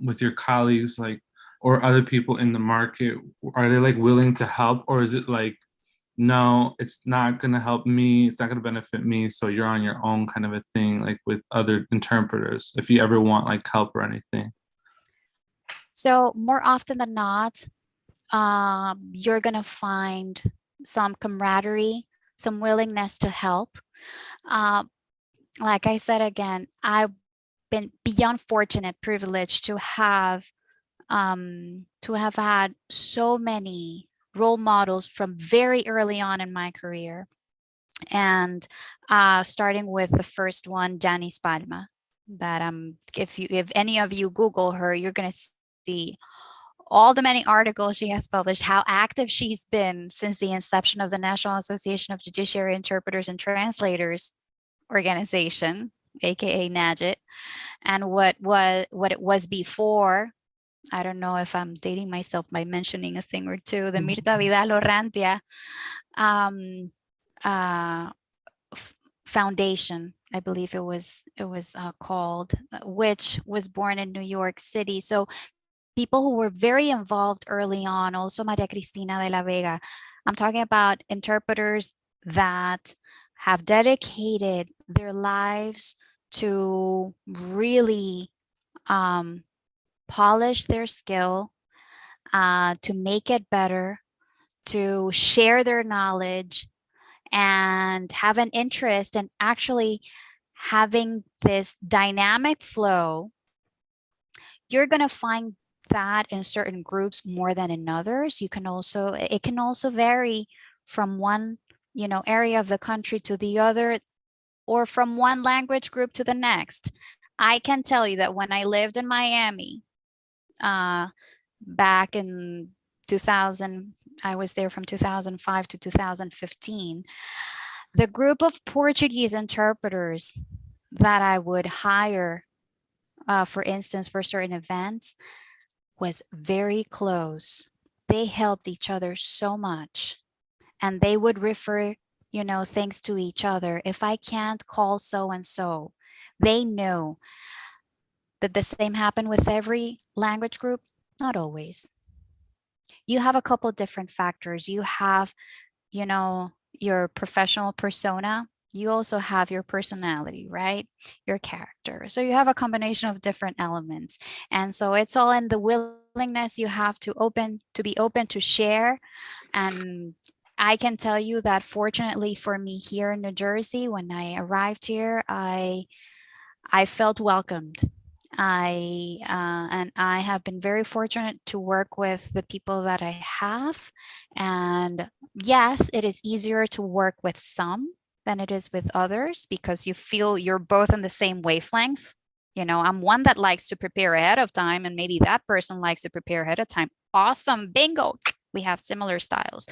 with your colleagues like or other people in the market? Are they like willing to help, or is it like, no, it's not going to help me, it's not going to benefit me, so you're on your own kind of a thing, like with other interpreters, if you ever want like help or anything? So more often than not, you're going to find some camaraderie, some willingness to help. Like I said, again, I've been beyond fortunate, privileged to have had so many role models from very early on in my career. And starting with the first one, Janice Palma, that if any of you Google her, you're going to see all the many articles she has published, how active she's been since the inception of the National Association of Judiciary Interpreters and Translators organization, aka Najit, and what it was before. I don't know if I'm dating myself by mentioning a thing or two. The Mirta Vidal Orrantia Foundation, I believe it was called, which was born in New York City. So people who were very involved early on, also Maria Cristina de la Vega. I'm talking about interpreters that have dedicated their lives to really polish their skill, to make it better, to share their knowledge, and have an interest in actually having this dynamic flow. You're going to find that in certain groups more than in others. It can also vary from one, area of the country to the other, or from one language group to the next. I can tell you that when I lived in Miami, back in 2000, I was there from 2005 to 2015. The group of Portuguese interpreters that I would hire, for instance, for certain events, was very close. They helped each other so much, and they would refer, things to each other. If I can't call so-and-so, they know. That the same happened with every language group? Not always. You have a couple different factors. You have, your professional persona. You also have your personality, right? Your character. So you have a combination of different elements. And so it's all in the willingness you have to be open to share. And I can tell you that fortunately for me here in New Jersey, when I arrived here, I felt welcomed. And I have been very fortunate to work with the people that I have. And yes, it is easier to work with some than it is with others, because you feel you're both on the same wavelength. I'm one that likes to prepare ahead of time, and maybe that person likes to prepare ahead of time. Awesome, bingo. We have similar styles.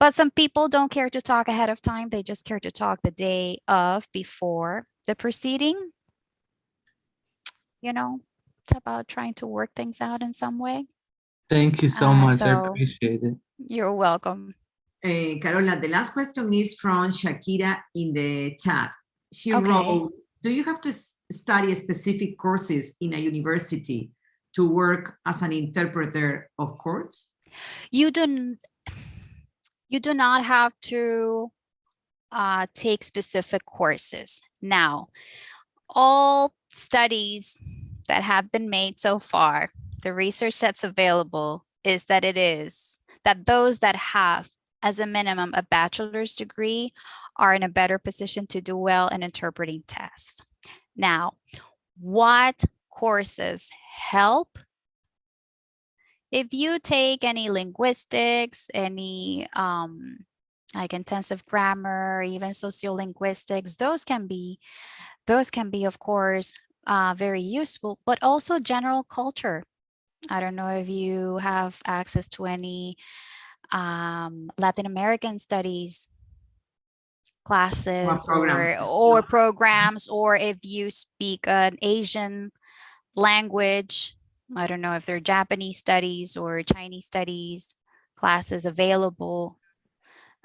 But some people don't care to talk ahead of time. They just care to talk the day of, before the proceeding. It's about trying to work things out in some way. Thank you so much. I So appreciate it. You're welcome. Karola, the last question is from Shakira in the chat. She Okay. wrote, do you have to study specific courses in a university to work as an interpreter of courts? You do not have to take specific courses. Now, all studies that have been made so far, the research that's available is that those that have as a minimum a bachelor's degree are in a better position to do well in interpreting tests. Now, what courses help? If you take any linguistics, any like intensive grammar, even sociolinguistics, those can be, of course, very useful, but also general culture. I don't know if you have access to any Latin American studies classes or programs, or if you speak an Asian language. I don't know if there are Japanese studies or Chinese studies classes available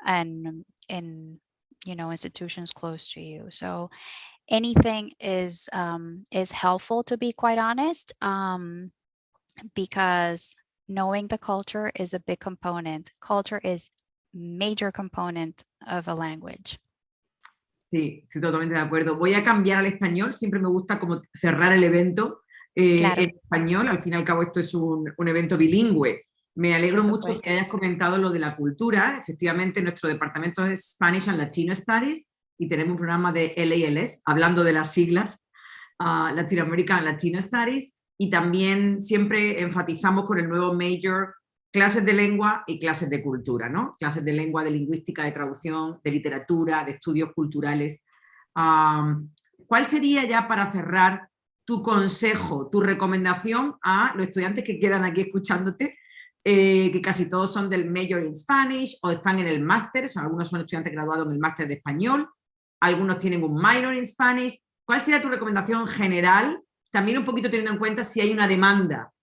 and in institutions close to you. So anything is helpful, to be quite honest, because knowing the culture is a big component. Culture is major component of a language. Sí, estoy totalmente de acuerdo. Voy a cambiar al español. Siempre me gusta como cerrar el evento Claro. en español. Al fin y al cabo esto es un evento bilingüe. Me alegro mucho que hayas comentado lo de la cultura. Efectivamente, nuestro departamento es Spanish and Latino Studies y tenemos un programa de LALS, hablando de las siglas, Latin American Latino Studies, y también siempre enfatizamos con el nuevo major clases de lengua y clases de cultura, ¿no? Clases de lengua, de lingüística, de traducción, de literatura, de estudios culturales. ¿Cuál sería, ya para cerrar, tu consejo, tu recomendación a los estudiantes que quedan aquí escuchándote, que casi todos son del Major in Spanish o están en el máster? Algunos son estudiantes graduados en el máster de español, algunos tienen un Minor in Spanish. ¿cuál sería tu recomendación general? También un poquito teniendo en cuenta si hay una demanda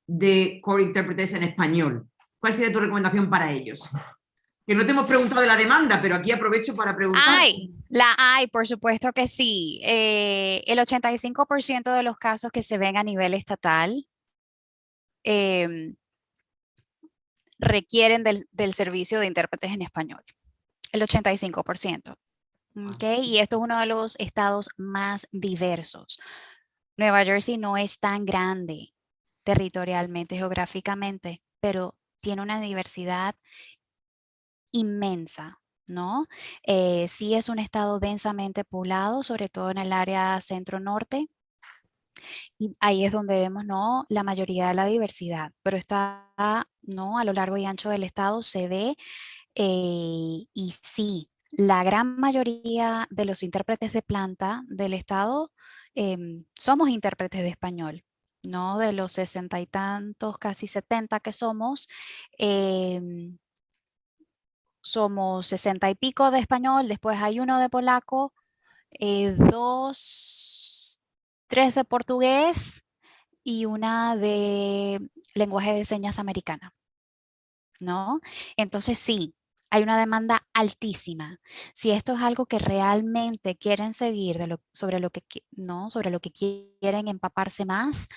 de core intérpretes en español. ¿Cuál sería tu recomendación para ellos? Que no te hemos preguntado de la demanda, pero aquí aprovecho para preguntar. La hay, por supuesto que sí. El 85% de los casos que se ven a nivel estatal requieren del servicio de intérpretes en español. El 85%. ¿Okay? Y esto es uno de los estados más diversos. Nueva Jersey no es tan grande territorialmente, geográficamente, pero tiene una diversidad inmensa, ¿no? Sí es un estado densamente poblado, sobre todo en el área centro-norte, y ahí es donde vemos, ¿no?, la mayoría de la diversidad, pero está, ¿no?, a lo largo y ancho del estado se ve, y sí, la gran mayoría de los intérpretes de planta del estado somos intérpretes de español, ¿no? De los 60 y tantos, casi 70 que somos, somos 60 y pico de español, después hay uno de polaco, tres de portugués y una de lenguaje de señas americana, ¿no? Entonces sí, hay una demanda altísima. Si esto es algo que realmente quieren seguir sobre lo que, ¿no?, sobre lo que quieren empaparse más,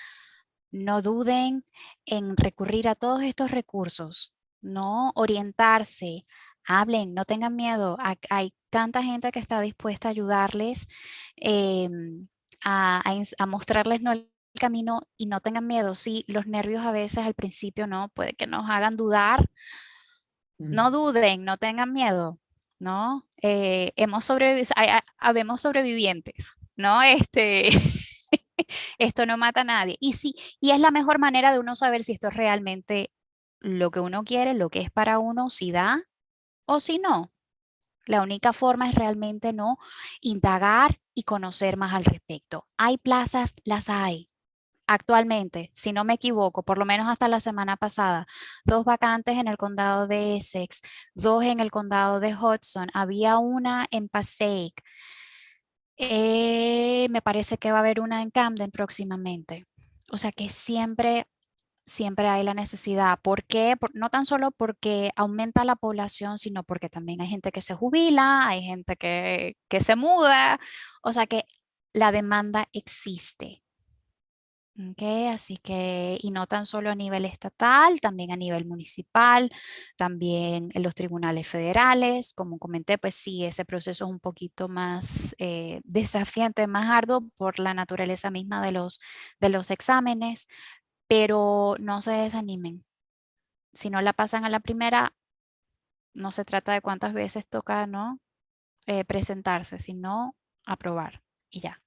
no duden en recurrir a todos estos recursos, ¿no? Orientarse, hablen, no tengan miedo. Hay tanta gente que está dispuesta a ayudarles, a mostrarles, ¿no?, el camino, y no tengan miedo. Sí, los nervios a veces al principio, ¿no?, puede que nos hagan dudar. No duden, no tengan miedo, ¿no? Habemos sobrevivientes, ¿no? Esto no mata a nadie. Y sí, y es la mejor manera de uno saber si esto es realmente lo que uno quiere, lo que es para uno, si da o si no. La única forma es realmente no indagar y conocer más al respecto. ¿Hay plazas? Las hay. Actualmente, si no me equivoco, por lo menos hasta la semana pasada, 2 vacantes en el condado de Essex, 2 en el condado de Hudson, había una en Passaic. Me parece que va a haber una en Camden próximamente. O sea que siempre hay la necesidad. ¿Por qué? No tan solo porque aumenta la población, sino porque también hay gente que se jubila, hay gente que se muda. O sea que la demanda existe. Okay, así que, y no tan solo a nivel estatal, también a nivel municipal, también en los tribunales federales. Como comenté, pues sí, ese proceso es un poquito más desafiante, más arduo por la naturaleza misma de los exámenes, pero no se desanimen. Si no la pasan a la primera, no se trata de cuántas veces toca, ¿no?, presentarse, sino aprobar y ya.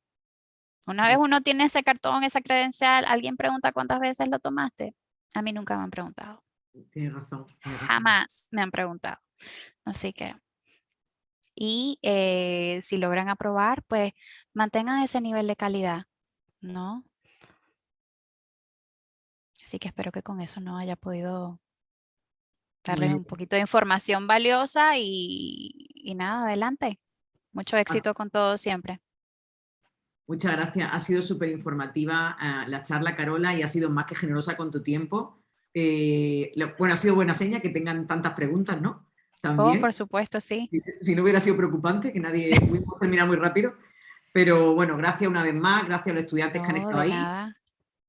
Una vez uno tiene ese cartón, esa credencial, alguien pregunta cuántas veces lo tomaste. A mí nunca me han preguntado. Tienes razón. Jamás me han preguntado. Así que, y si logran aprobar, pues mantengan ese nivel de calidad, ¿no? Así que espero que con eso no haya podido darles un poquito de información valiosa y nada, adelante. Mucho éxito con todo siempre. Muchas gracias. Ha sido súper informativa la charla, Carola, y ha sido más que generosa con tu tiempo. Bueno, ha sido buena seña que tengan tantas preguntas, ¿no? También. Oh, por supuesto, sí. Si no hubiera sido preocupante, que nadie hubiera terminado muy rápido. Pero bueno, gracias una vez más, gracias a los estudiantes que han estado de ahí. nada.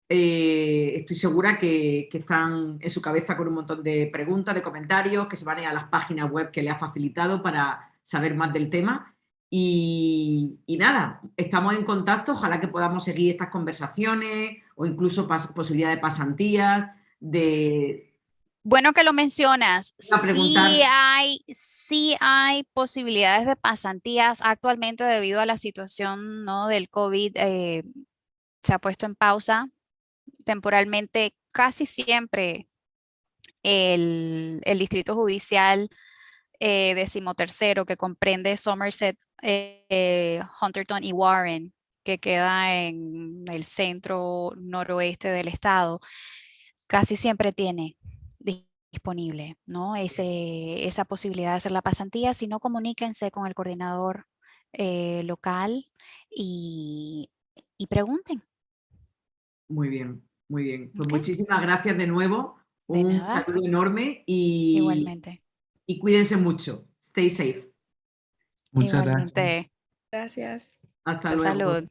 Estoy segura que están en su cabeza con un montón de preguntas, de comentarios, que se van a ir a las páginas web que les ha facilitado para saber más del tema. Y nada, estamos en contacto, ojalá que podamos seguir estas conversaciones o incluso posibilidad de pasantías, Bueno que lo mencionas. a preguntar. Sí hay posibilidades de pasantías actualmente debido a la situación, ¿no?, del COVID. Se ha puesto en pausa temporalmente. Casi siempre el Distrito Judicial 13º, que comprende Somerset, Hunterdon y Warren, que queda en el centro noroeste del estado, casi siempre tiene disponible, ¿no?, esa posibilidad de hacer la pasantía. Si no, comuníquense con el coordinador local y pregunten. Muy bien, muy bien. Pues Ok. muchísimas gracias de nuevo. De Un nada. saludo enorme y Igualmente. cuídense mucho. Stay safe. Muchas gracias. Igualmente. Gracias. Hasta Mucha luego. salud. Chao.